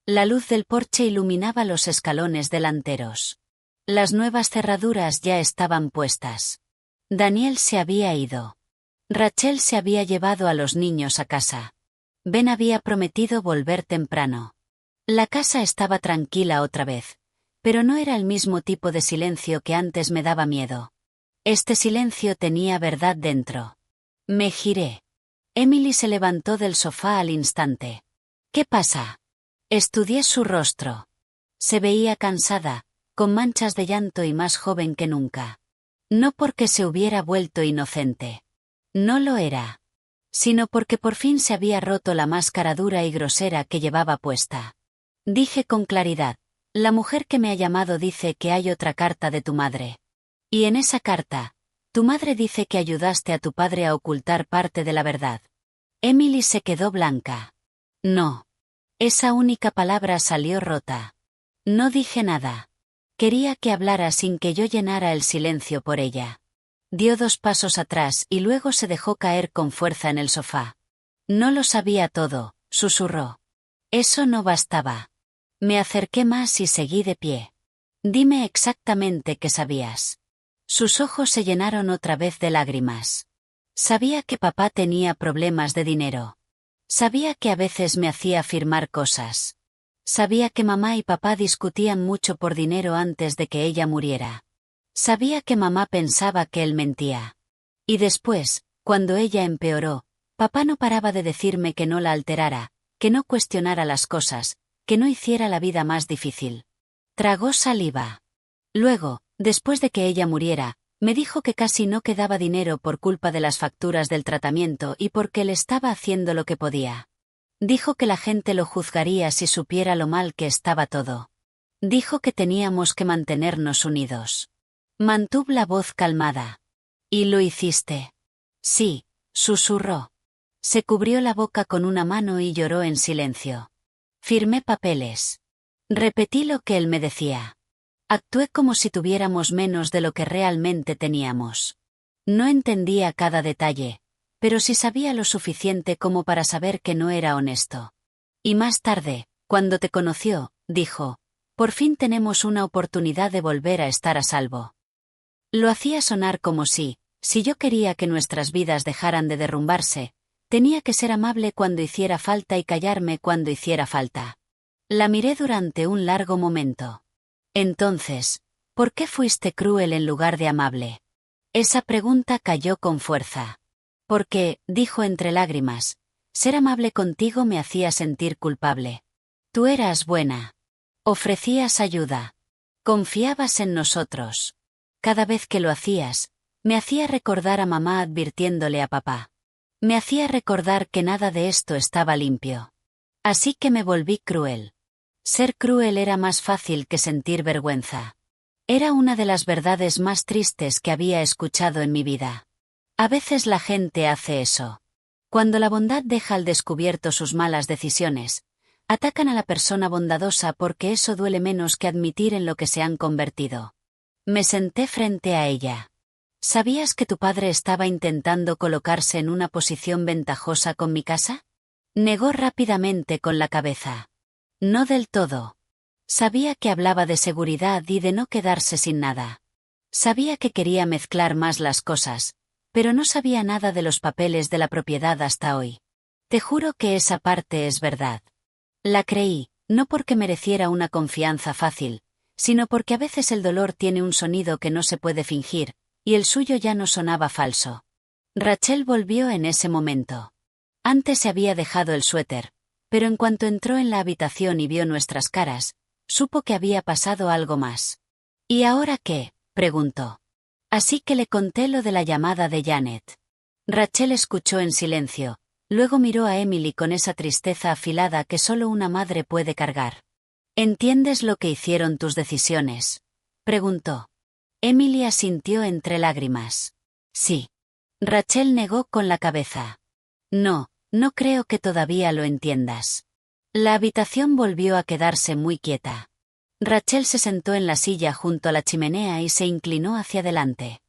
La luz del porche iluminaba los escalones delanteros. Las nuevas cerraduras ya estaban puestas. Daniel se había ido. Rachel se había llevado a los niños a casa. Ben había prometido volver temprano. La casa estaba tranquila otra vez, pero no era el mismo tipo de silencio que antes me daba miedo. Este silencio tenía verdad dentro. Me giré. Emily se levantó del sofá al instante. ¿Qué pasa? Estudié su rostro. Se veía cansada, con manchas de llanto y más joven que nunca. No porque se hubiera vuelto inocente. No lo era. Sino porque por fin se había roto la máscara dura y grosera que llevaba puesta. Dije con claridad, la mujer que me ha llamado dice que hay otra carta de tu madre. Y en esa carta, tu madre dice que ayudaste a tu padre a ocultar parte de la verdad. Emily se quedó blanca. No. Esa única palabra salió rota. No dije nada. Quería que hablara sin que yo llenara el silencio por ella. Dio 2 pasos atrás y luego se dejó caer con fuerza en el sofá. No lo sabía todo, susurró. Eso no bastaba. Me acerqué más y seguí de pie. Dime exactamente qué sabías. Sus ojos se llenaron otra vez de lágrimas. Sabía que papá tenía problemas de dinero. Sabía que a veces me hacía firmar cosas. Sabía que mamá y papá discutían mucho por dinero antes de que ella muriera. Sabía que mamá pensaba que él mentía. Y después, cuando ella empeoró, papá no paraba de decirme que no la alterara, que no cuestionara las cosas, que no hiciera la vida más difícil. Tragó saliva. Luego, después de que ella muriera, me dijo que casi no quedaba dinero por culpa de las facturas del tratamiento y porque él estaba haciendo lo que podía. Dijo que la gente lo juzgaría si supiera lo mal que estaba todo. Dijo que teníamos que mantenernos unidos. Mantuve la voz calmada. ¿Y lo hiciste? Sí, susurró. Se cubrió la boca con una mano y lloró en silencio. Firmé papeles. Repetí lo que él me decía. Actué como si tuviéramos menos de lo que realmente teníamos. No entendía cada detalle, pero sí sabía lo suficiente como para saber que no era honesto. Y más tarde, cuando te conoció, dijo, por fin tenemos una oportunidad de volver a estar a salvo. Lo hacía sonar como si yo quería que nuestras vidas dejaran de derrumbarse, tenía que ser amable cuando hiciera falta y callarme cuando hiciera falta. La miré durante un largo momento. Entonces, ¿por qué fuiste cruel en lugar de amable? Esa pregunta cayó con fuerza. Porque, dijo entre lágrimas, ser amable contigo me hacía sentir culpable. Tú eras buena. Ofrecías ayuda. Confiabas en nosotros. Cada vez que lo hacías, me hacía recordar a mamá advirtiéndole a papá. Me hacía recordar que nada de esto estaba limpio. Así que me volví cruel. Ser cruel era más fácil que sentir vergüenza. Era una de las verdades más tristes que había escuchado en mi vida. A veces la gente hace eso. Cuando la bondad deja al descubierto sus malas decisiones, atacan a la persona bondadosa porque eso duele menos que admitir en lo que se han convertido. Me senté frente a ella. ¿Sabías que tu padre estaba intentando colocarse en una posición ventajosa con mi casa? Negó rápidamente con la cabeza. No del todo. Sabía que hablaba de seguridad y de no quedarse sin nada. Sabía que quería mezclar más las cosas, pero no sabía nada de los papeles de la propiedad hasta hoy. Te juro que esa parte es verdad. La creí, no porque mereciera una confianza fácil, sino porque a veces el dolor tiene un sonido que no se puede fingir, y el suyo ya no sonaba falso. Rachel volvió en ese momento. Antes se había dejado el suéter, pero en cuanto entró en la habitación y vio nuestras caras, supo que había pasado algo más. ¿Y ahora qué?, preguntó. Así que le conté lo de la llamada de Janet. Rachel escuchó en silencio, luego miró a Emily con esa tristeza afilada que solo una madre puede cargar. ¿Entiendes lo que hicieron tus decisiones?, preguntó. Emily asintió entre lágrimas. Sí. Rachel negó con la cabeza. No creo que todavía lo entiendas. La habitación volvió a quedarse muy quieta. Rachel se sentó en la silla junto a la chimenea y se inclinó hacia adelante.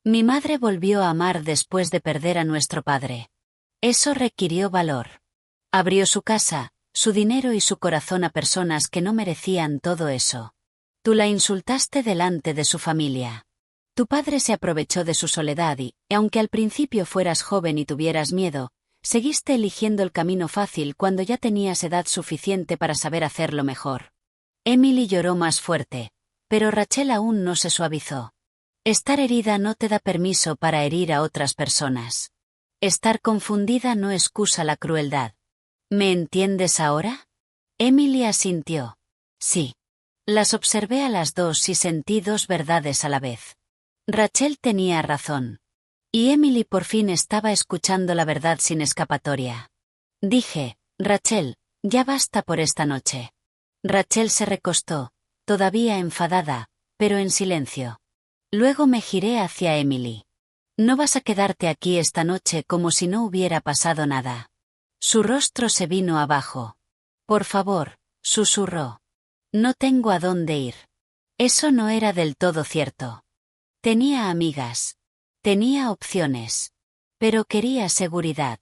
Mi madre volvió a amar después de perder a nuestro padre. Eso requirió valor. Abrió su casa, su dinero y su corazón a personas que no merecían todo eso. Tú la insultaste delante de su familia. Tu padre se aprovechó de su soledad y, aunque al principio fueras joven y tuvieras miedo, seguiste eligiendo el camino fácil cuando ya tenías edad suficiente para saber hacerlo mejor. Emily lloró más fuerte, pero Rachel aún no se suavizó. Estar herida no te da permiso para herir a otras personas. Estar confundida no excusa la crueldad. ¿Me entiendes ahora? Emily asintió. Sí. Las observé a las dos y sentí dos verdades a la vez. Rachel tenía razón. Y Emily por fin estaba escuchando la verdad sin escapatoria. Dije, Rachel, ya basta por esta noche. Rachel se recostó, todavía enfadada, pero en silencio. Luego me giré hacia Emily. No vas a quedarte aquí esta noche como si no hubiera pasado nada. Su rostro se vino abajo. Por favor, susurró. No tengo a dónde ir. Eso no era del todo cierto. Tenía amigas. Tenía opciones. Pero quería seguridad.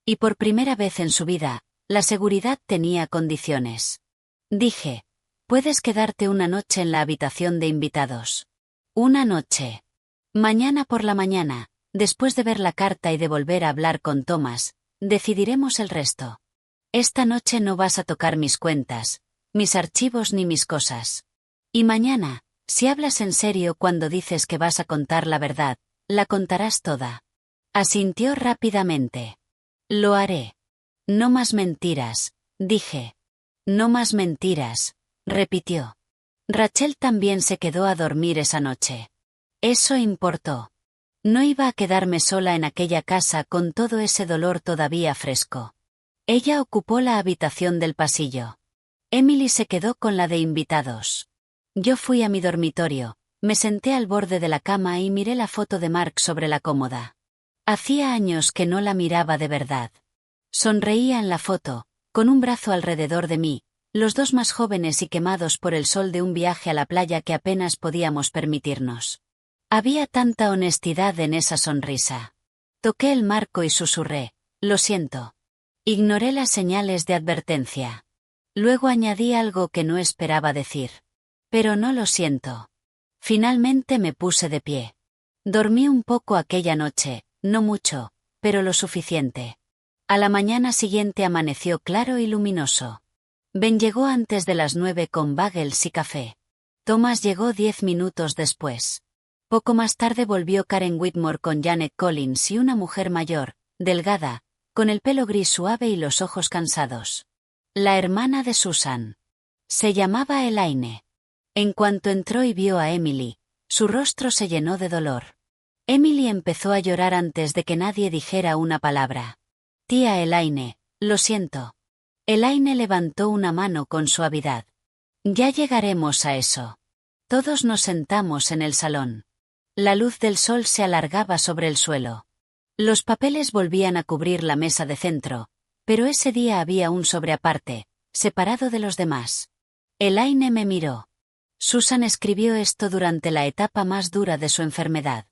Y por primera vez en su vida, la seguridad tenía condiciones. Dije, puedes quedarte una noche en la habitación de invitados. Una noche. Mañana por la mañana, después de ver la carta y de volver a hablar con Thomas, decidiremos el resto. Esta noche no vas a tocar mis cuentas, mis archivos ni mis cosas. Y mañana, si hablas en serio cuando dices que vas a contar la verdad, la contarás toda. Asintió rápidamente. Lo haré. No más mentiras, dije. No más mentiras, repitió. Rachel también se quedó a dormir esa noche. Eso importó. No iba a quedarme sola en aquella casa con todo ese dolor todavía fresco. Ella ocupó la habitación del pasillo. Emily se quedó con la de invitados. Yo fui a mi dormitorio, me senté al borde de la cama y miré la foto de Mark sobre la cómoda. Hacía años que no la miraba de verdad. Sonreía en la foto, con un brazo alrededor de mí, los dos más jóvenes y quemados por el sol de un viaje a la playa que apenas podíamos permitirnos. Había tanta honestidad en esa sonrisa. Toqué el marco y susurré, lo siento. Ignoré las señales de advertencia. Luego añadí algo que no esperaba decir. Pero no lo siento. Finalmente me puse de pie. Dormí un poco aquella noche, no mucho, pero lo suficiente. A la mañana siguiente amaneció claro y luminoso. Ben llegó antes de las 9 con bagels y café. Thomas llegó 10 minutos después. Poco más tarde volvió Karen Whitmore con Janet Collins y una mujer mayor, delgada, con el pelo gris suave y los ojos cansados. La hermana de Susan. Se llamaba Elaine. En cuanto entró y vio a Emily, su rostro se llenó de dolor. Emily empezó a llorar antes de que nadie dijera una palabra. Tía Elaine, lo siento. Elaine levantó una mano con suavidad. Ya llegaremos a eso. Todos nos sentamos en el salón. La luz del sol se alargaba sobre el suelo. Los papeles volvían a cubrir la mesa de centro, pero ese día había un sobre aparte, separado de los demás. Elaine me miró. Susan escribió esto durante la etapa más dura de su enfermedad.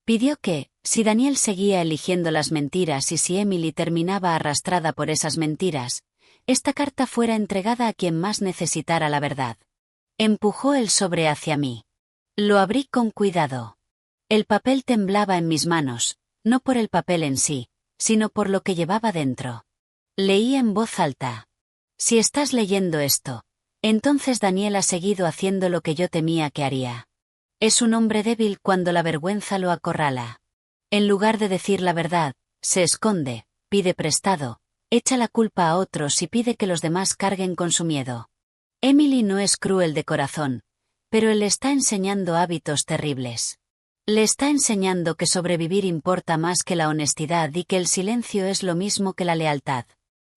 Pidió que, si Daniel seguía eligiendo las mentiras y si Emily terminaba arrastrada por esas mentiras, esta carta fuera entregada a quien más necesitara la verdad. Empujó el sobre hacia mí. Lo abrí con cuidado. El papel temblaba en mis manos, no por el papel en sí, sino por lo que llevaba dentro. Leí en voz alta. Si estás leyendo esto, entonces Daniel ha seguido haciendo lo que yo temía que haría. Es un hombre débil cuando la vergüenza lo acorrala. En lugar de decir la verdad, se esconde, pide prestado, echa la culpa a otros y pide que los demás carguen con su miedo. Emily no es cruel de corazón, pero él le está enseñando hábitos terribles. Le está enseñando que sobrevivir importa más que la honestidad y que el silencio es lo mismo que la lealtad.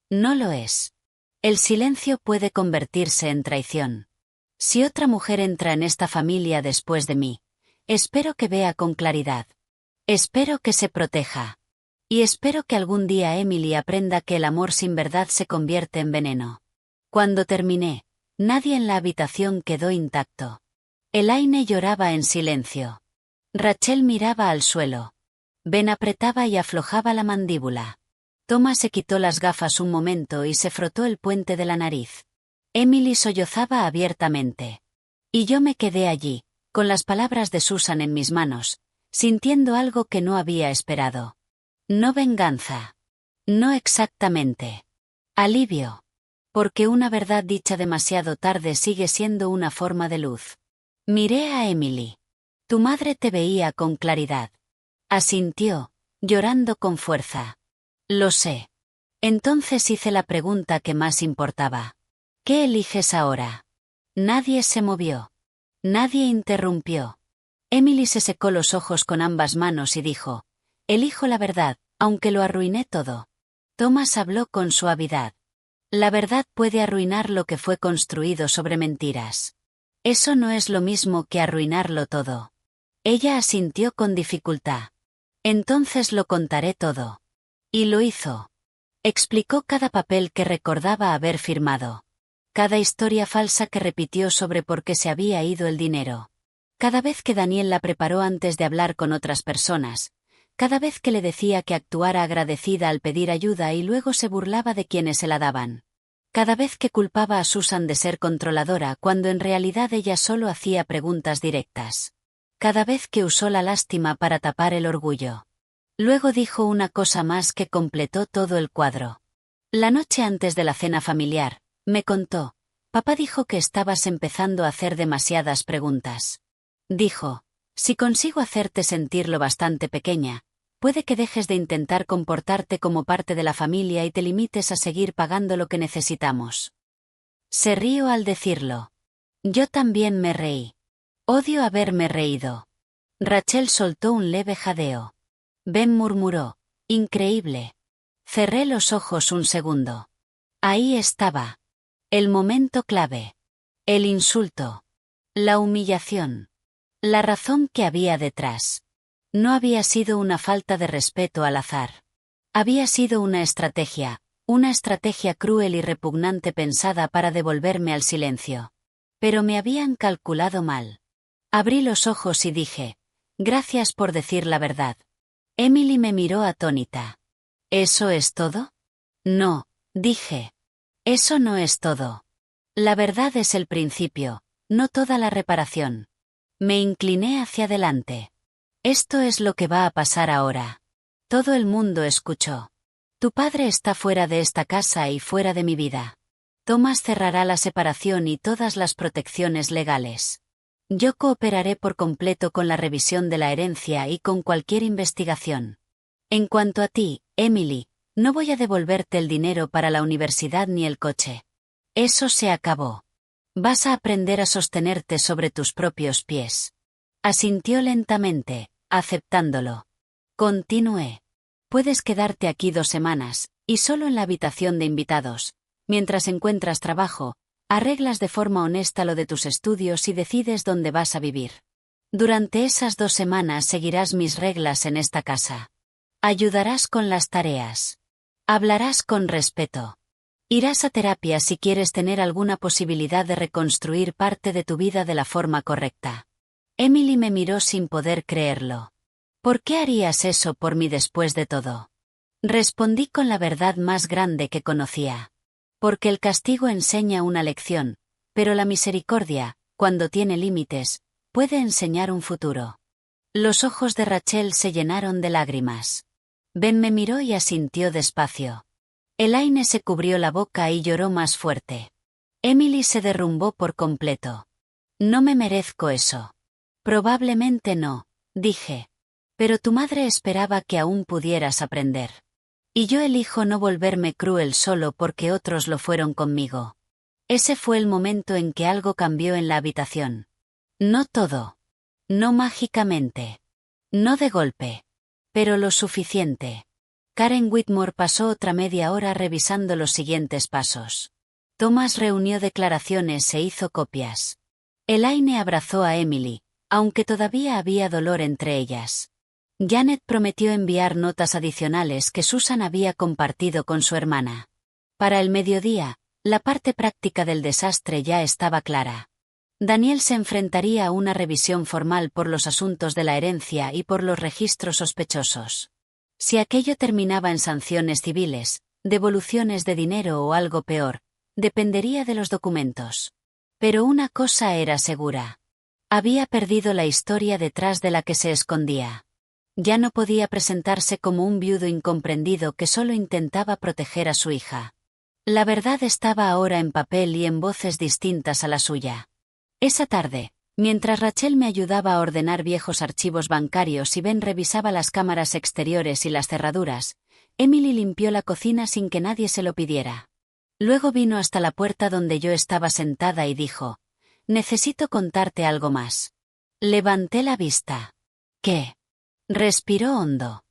No lo es. El silencio puede convertirse en traición. Si otra mujer entra en esta familia después de mí, espero que vea con claridad. Espero que se proteja. Y espero que algún día Emily aprenda que el amor sin verdad se convierte en veneno. Cuando terminé, nadie en la habitación quedó intacto. Elaine lloraba en silencio. Rachel miraba al suelo. Ben apretaba y aflojaba la mandíbula. Thomas se quitó las gafas un momento y se frotó el puente de la nariz. Emily sollozaba abiertamente. Y yo me quedé allí, con las palabras de Susan en mis manos, sintiendo algo que no había esperado. No venganza. No exactamente. Alivio. Porque una verdad dicha demasiado tarde sigue siendo una forma de luz. Miré a Emily. Tu madre te veía con claridad. Asintió, llorando con fuerza. Lo sé. Entonces hice la pregunta que más importaba. ¿Qué eliges ahora? Nadie se movió. Nadie interrumpió. Emily se secó los ojos con ambas manos y dijo: elijo la verdad, aunque lo arruiné todo. Thomas habló con suavidad. La verdad puede arruinar lo que fue construido sobre mentiras. Eso no es lo mismo que arruinarlo todo. Ella asintió con dificultad. Entonces lo contaré todo. Y lo hizo. Explicó cada papel que recordaba haber firmado. Cada historia falsa que repitió sobre por qué se había ido el dinero. Cada vez que Daniel la preparó antes de hablar con otras personas. Cada vez que le decía que actuara agradecida al pedir ayuda y luego se burlaba de quienes se la daban. Cada vez que culpaba a Susan de ser controladora cuando en realidad ella solo hacía preguntas directas. Cada vez que usó la lástima para tapar el orgullo. Luego dijo una cosa más que completó todo el cuadro. La noche antes de la cena familiar, me contó: papá dijo que estabas empezando a hacer demasiadas preguntas. Dijo: si consigo hacerte sentir lo bastante pequeña, puede que dejes de intentar comportarte como parte de la familia y te limites a seguir pagando lo que necesitamos. Se rió al decirlo. Yo también me reí. Odio haberme reído. Rachel soltó un leve jadeo. Ben murmuró: increíble. Cerré los ojos un segundo. Ahí estaba. El momento clave. El insulto. La humillación. La razón que había detrás. No había sido una falta de respeto al azar. Había sido una estrategia cruel y repugnante pensada para devolverme al silencio. Pero me habían calculado mal. Abrí los ojos y dije: gracias por decir la verdad. Emily me miró atónita. ¿Eso es todo? No, dije. Eso no es todo. La verdad es el principio, no toda la reparación. Me incliné hacia adelante. Esto es lo que va a pasar ahora. Todo el mundo escuchó. Tu padre está fuera de esta casa y fuera de mi vida. Thomas cerrará la separación y todas las protecciones legales. Yo cooperaré por completo con la revisión de la herencia y con cualquier investigación. En cuanto a ti, Emily, no voy a devolverte el dinero para la universidad ni el coche. Eso se acabó. Vas a aprender a sostenerte sobre tus propios pies. Asintió lentamente, aceptándolo. Continué. Puedes quedarte aquí 2 semanas, y solo en la habitación de invitados. Mientras encuentras trabajo, arreglas de forma honesta lo de tus estudios y decides dónde vas a vivir. Durante esas 2 semanas seguirás mis reglas en esta casa. Ayudarás con las tareas. Hablarás con respeto. Irás a terapia si quieres tener alguna posibilidad de reconstruir parte de tu vida de la forma correcta. Emily me miró sin poder creerlo. ¿Por qué harías eso por mí después de todo? Respondí con la verdad más grande que conocía. Porque el castigo enseña una lección, pero la misericordia, cuando tiene límites, puede enseñar un futuro. Los ojos de Rachel se llenaron de lágrimas. Ben me miró y asintió despacio. Elaine se cubrió la boca y lloró más fuerte. Emily se derrumbó por completo. No me merezco eso. Probablemente no, dije. Pero tu madre esperaba que aún pudieras aprender. Y yo elijo no volverme cruel solo porque otros lo fueron conmigo. Ese fue el momento en que algo cambió en la habitación. No todo. No mágicamente. No de golpe. Pero lo suficiente. Karen Whitmore pasó otra media hora revisando los siguientes pasos. Thomas reunió declaraciones e hizo copias. Elaine abrazó a Emily, aunque todavía había dolor entre ellas. Janet prometió enviar notas adicionales que Susan había compartido con su hermana. Para el mediodía, la parte práctica del desastre ya estaba clara. Daniel se enfrentaría a una revisión formal por los asuntos de la herencia y por los registros sospechosos. Si aquello terminaba en sanciones civiles, devoluciones de dinero o algo peor, dependería de los documentos. Pero una cosa era segura. Había perdido la historia detrás de la que se escondía. Ya no podía presentarse como un viudo incomprendido que solo intentaba proteger a su hija. La verdad estaba ahora en papel y en voces distintas a la suya. Esa tarde, Mientras Rachel me ayudaba a ordenar viejos archivos bancarios y Ben revisaba las cámaras exteriores y las cerraduras, Emily limpió la cocina sin que nadie se lo pidiera. Luego vino hasta la puerta donde yo estaba sentada y dijo: «Necesito contarte algo más». Levanté la vista. «¿Qué?». Respiró hondo.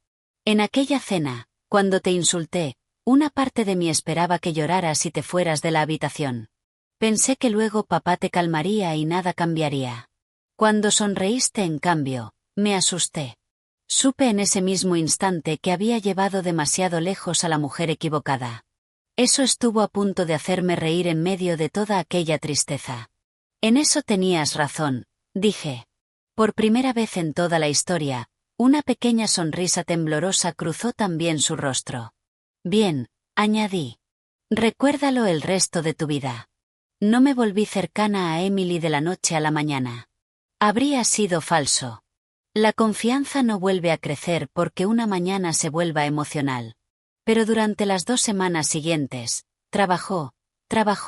«En aquella cena, cuando te insulté, una parte de mí esperaba que lloraras y te fueras de la habitación. Pensé que luego papá te calmaría y nada cambiaría. Cuando sonreíste, en cambio, me asusté. Supe en ese mismo instante que había llevado demasiado lejos a la mujer equivocada. Eso estuvo a punto de hacerme reír en medio de toda aquella tristeza». «En eso tenías razón», dije. Por primera vez en toda la historia, una pequeña sonrisa temblorosa cruzó también su rostro. «Bien», añadí. «Recuérdalo el resto de tu vida». No me volví cercana a Emily de la noche a la mañana. Habría sido falso. La confianza no vuelve a crecer porque una mañana se vuelva emocional. Pero durante las 2 semanas siguientes, trabajó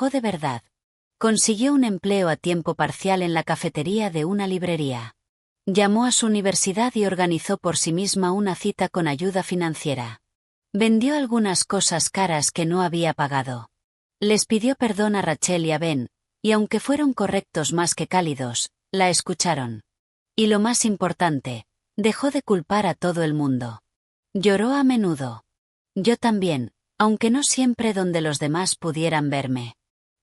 de verdad. Consiguió un empleo a tiempo parcial en la cafetería de una librería. Llamó a su universidad y organizó por sí misma una cita con ayuda financiera. Vendió algunas cosas caras que no había pagado. Les pidió perdón a Rachel y a Ben, y aunque fueron correctos más que cálidos, la escucharon. Y lo más importante, dejó de culpar a todo el mundo. Lloró a menudo. Yo también, aunque no siempre donde los demás pudieran verme.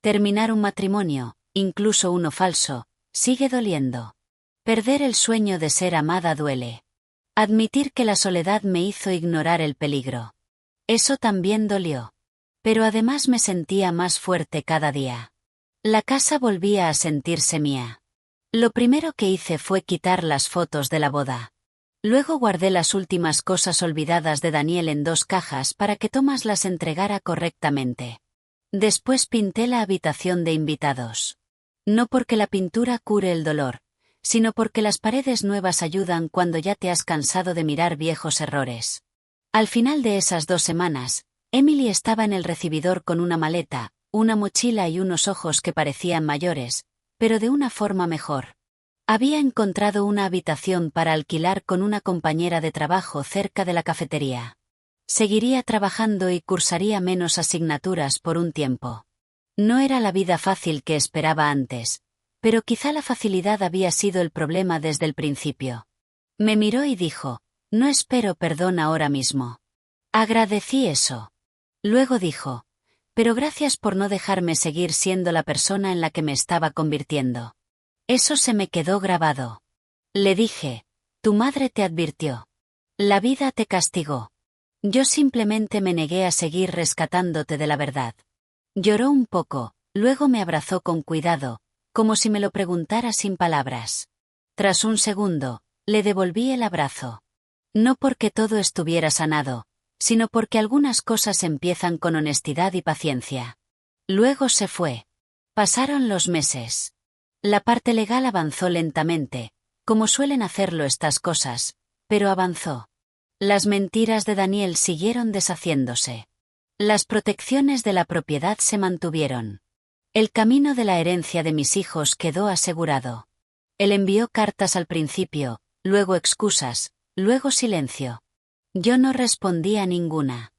Terminar un matrimonio, incluso uno falso, sigue doliendo. Perder el sueño de ser amada duele. Admitir que la soledad me hizo ignorar el peligro. Eso también dolió. Pero además me sentía más fuerte cada día. La casa volvía a sentirse mía. Lo primero que hice fue quitar las fotos de la boda. Luego guardé las últimas cosas olvidadas de Daniel en 2 cajas para que Thomas las entregara correctamente. Después pinté la habitación de invitados. No porque la pintura cure el dolor, sino porque las paredes nuevas ayudan cuando ya te has cansado de mirar viejos errores. Al final de esas 2 semanas, Emily estaba en el recibidor con una maleta, una mochila y unos ojos que parecían mayores, pero de una forma mejor. Había encontrado una habitación para alquilar con una compañera de trabajo cerca de la cafetería. Seguiría trabajando y cursaría menos asignaturas por un tiempo. No era la vida fácil que esperaba antes, pero quizá la facilidad había sido el problema desde el principio. Me miró y dijo: «No espero perdón ahora mismo». Agradecí eso. Luego dijo: «Pero gracias por no dejarme seguir siendo la persona en la que me estaba convirtiendo». Eso se me quedó grabado. Le dije: «Tu madre te advirtió. La vida te castigó. Yo simplemente me negué a seguir rescatándote de la verdad». Lloró un poco, luego me abrazó con cuidado, como si me lo preguntara sin palabras. Tras un segundo, le devolví el abrazo. No porque todo estuviera sanado, sino porque algunas cosas empiezan con honestidad y paciencia. Luego se fue. Pasaron los meses. La parte legal avanzó lentamente, como suelen hacerlo estas cosas, pero avanzó. Las mentiras de Daniel siguieron deshaciéndose. Las protecciones de la propiedad se mantuvieron. El camino de la herencia de mis hijos quedó asegurado. Él envió cartas al principio, luego excusas, luego silencio. Yo no respondí a ninguna.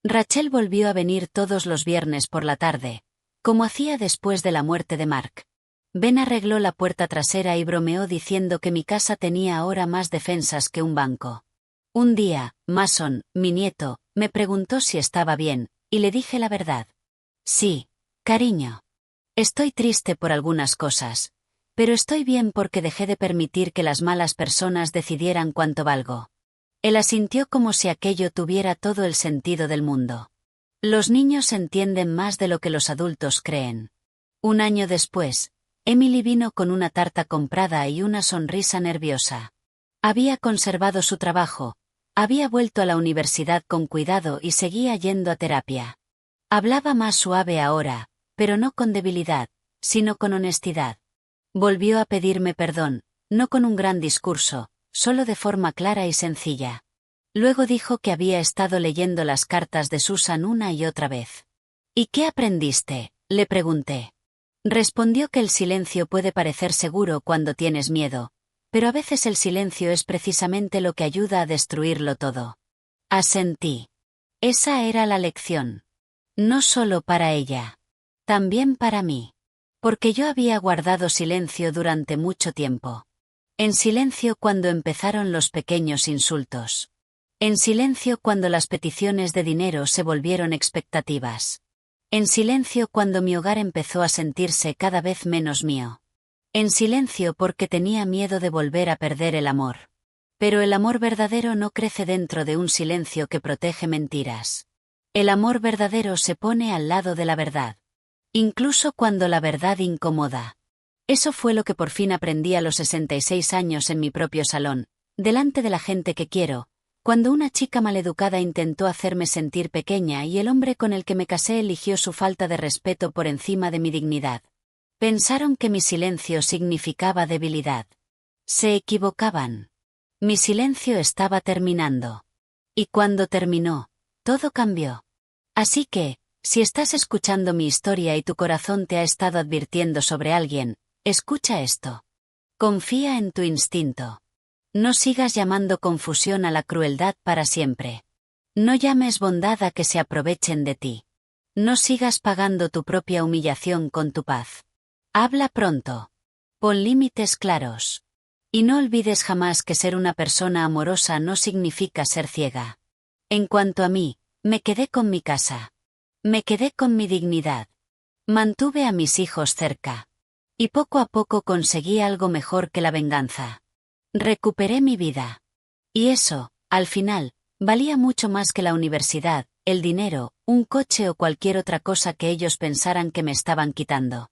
Rachel volvió a venir todos los viernes por la tarde, como hacía después de la muerte de Mark. Ben arregló la puerta trasera y bromeó diciendo que mi casa tenía ahora más defensas que un banco. Un día, Mason, mi nieto, me preguntó si estaba bien, y le dije la verdad. «Sí, cariño. Estoy triste por algunas cosas, pero estoy bien porque dejé de permitir que las malas personas decidieran cuánto valgo». Él asintió como si aquello tuviera todo el sentido del mundo. Los niños entienden más de lo que los adultos creen. Un año después, Emily vino con una tarta comprada y una sonrisa nerviosa. Había conservado su trabajo, había vuelto a la universidad con cuidado y seguía yendo a terapia. Hablaba más suave ahora, pero no con debilidad, sino con honestidad. Volvió a pedirme perdón, no con un gran discurso, solo de forma clara y sencilla. Luego dijo que había estado leyendo las cartas de Susan una y otra vez. «¿Y qué aprendiste?», le pregunté. Respondió que el silencio puede parecer seguro cuando tienes miedo, pero a veces el silencio es precisamente lo que ayuda a destruirlo todo. Asentí. Esa era la lección. No solo para ella. También para mí. Porque yo había guardado silencio durante mucho tiempo. En silencio cuando empezaron los pequeños insultos. En silencio cuando las peticiones de dinero se volvieron expectativas. En silencio cuando mi hogar empezó a sentirse cada vez menos mío. En silencio porque tenía miedo de volver a perder el amor. Pero el amor verdadero no crece dentro de un silencio que protege mentiras. El amor verdadero se pone al lado de la verdad. Incluso cuando la verdad incomoda. Eso fue lo que por fin aprendí a los 66 años en mi propio salón, delante de la gente que quiero, cuando una chica maleducada intentó hacerme sentir pequeña y el hombre con el que me casé eligió su falta de respeto por encima de mi dignidad. Pensaron que mi silencio significaba debilidad. Se equivocaban. Mi silencio estaba terminando. Y cuando terminó, todo cambió. Así que, si estás escuchando mi historia y tu corazón te ha estado advirtiendo sobre alguien, escucha esto. Confía en tu instinto. No sigas llamando confusión a la crueldad para siempre. No llames bondad a que se aprovechen de ti. No sigas pagando tu propia humillación con tu paz. Habla pronto. Pon límites claros. Y no olvides jamás que ser una persona amorosa no significa ser ciega. En cuanto a mí, me quedé con mi casa. Me quedé con mi dignidad. Mantuve a mis hijos cerca. Y poco a poco conseguí algo mejor que la venganza. Recuperé mi vida. Y eso, al final, valía mucho más que la universidad, el dinero, un coche o cualquier otra cosa que ellos pensaran que me estaban quitando.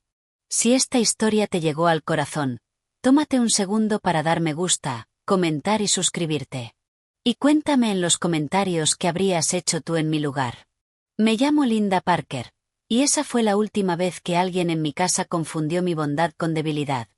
Si esta historia te llegó al corazón, tómate un segundo para dar me gusta, comentar y suscribirte. Y cuéntame en los comentarios qué habrías hecho tú en mi lugar. Me llamo Linda Parker, y esa fue la última vez que alguien en mi casa confundió mi bondad con debilidad.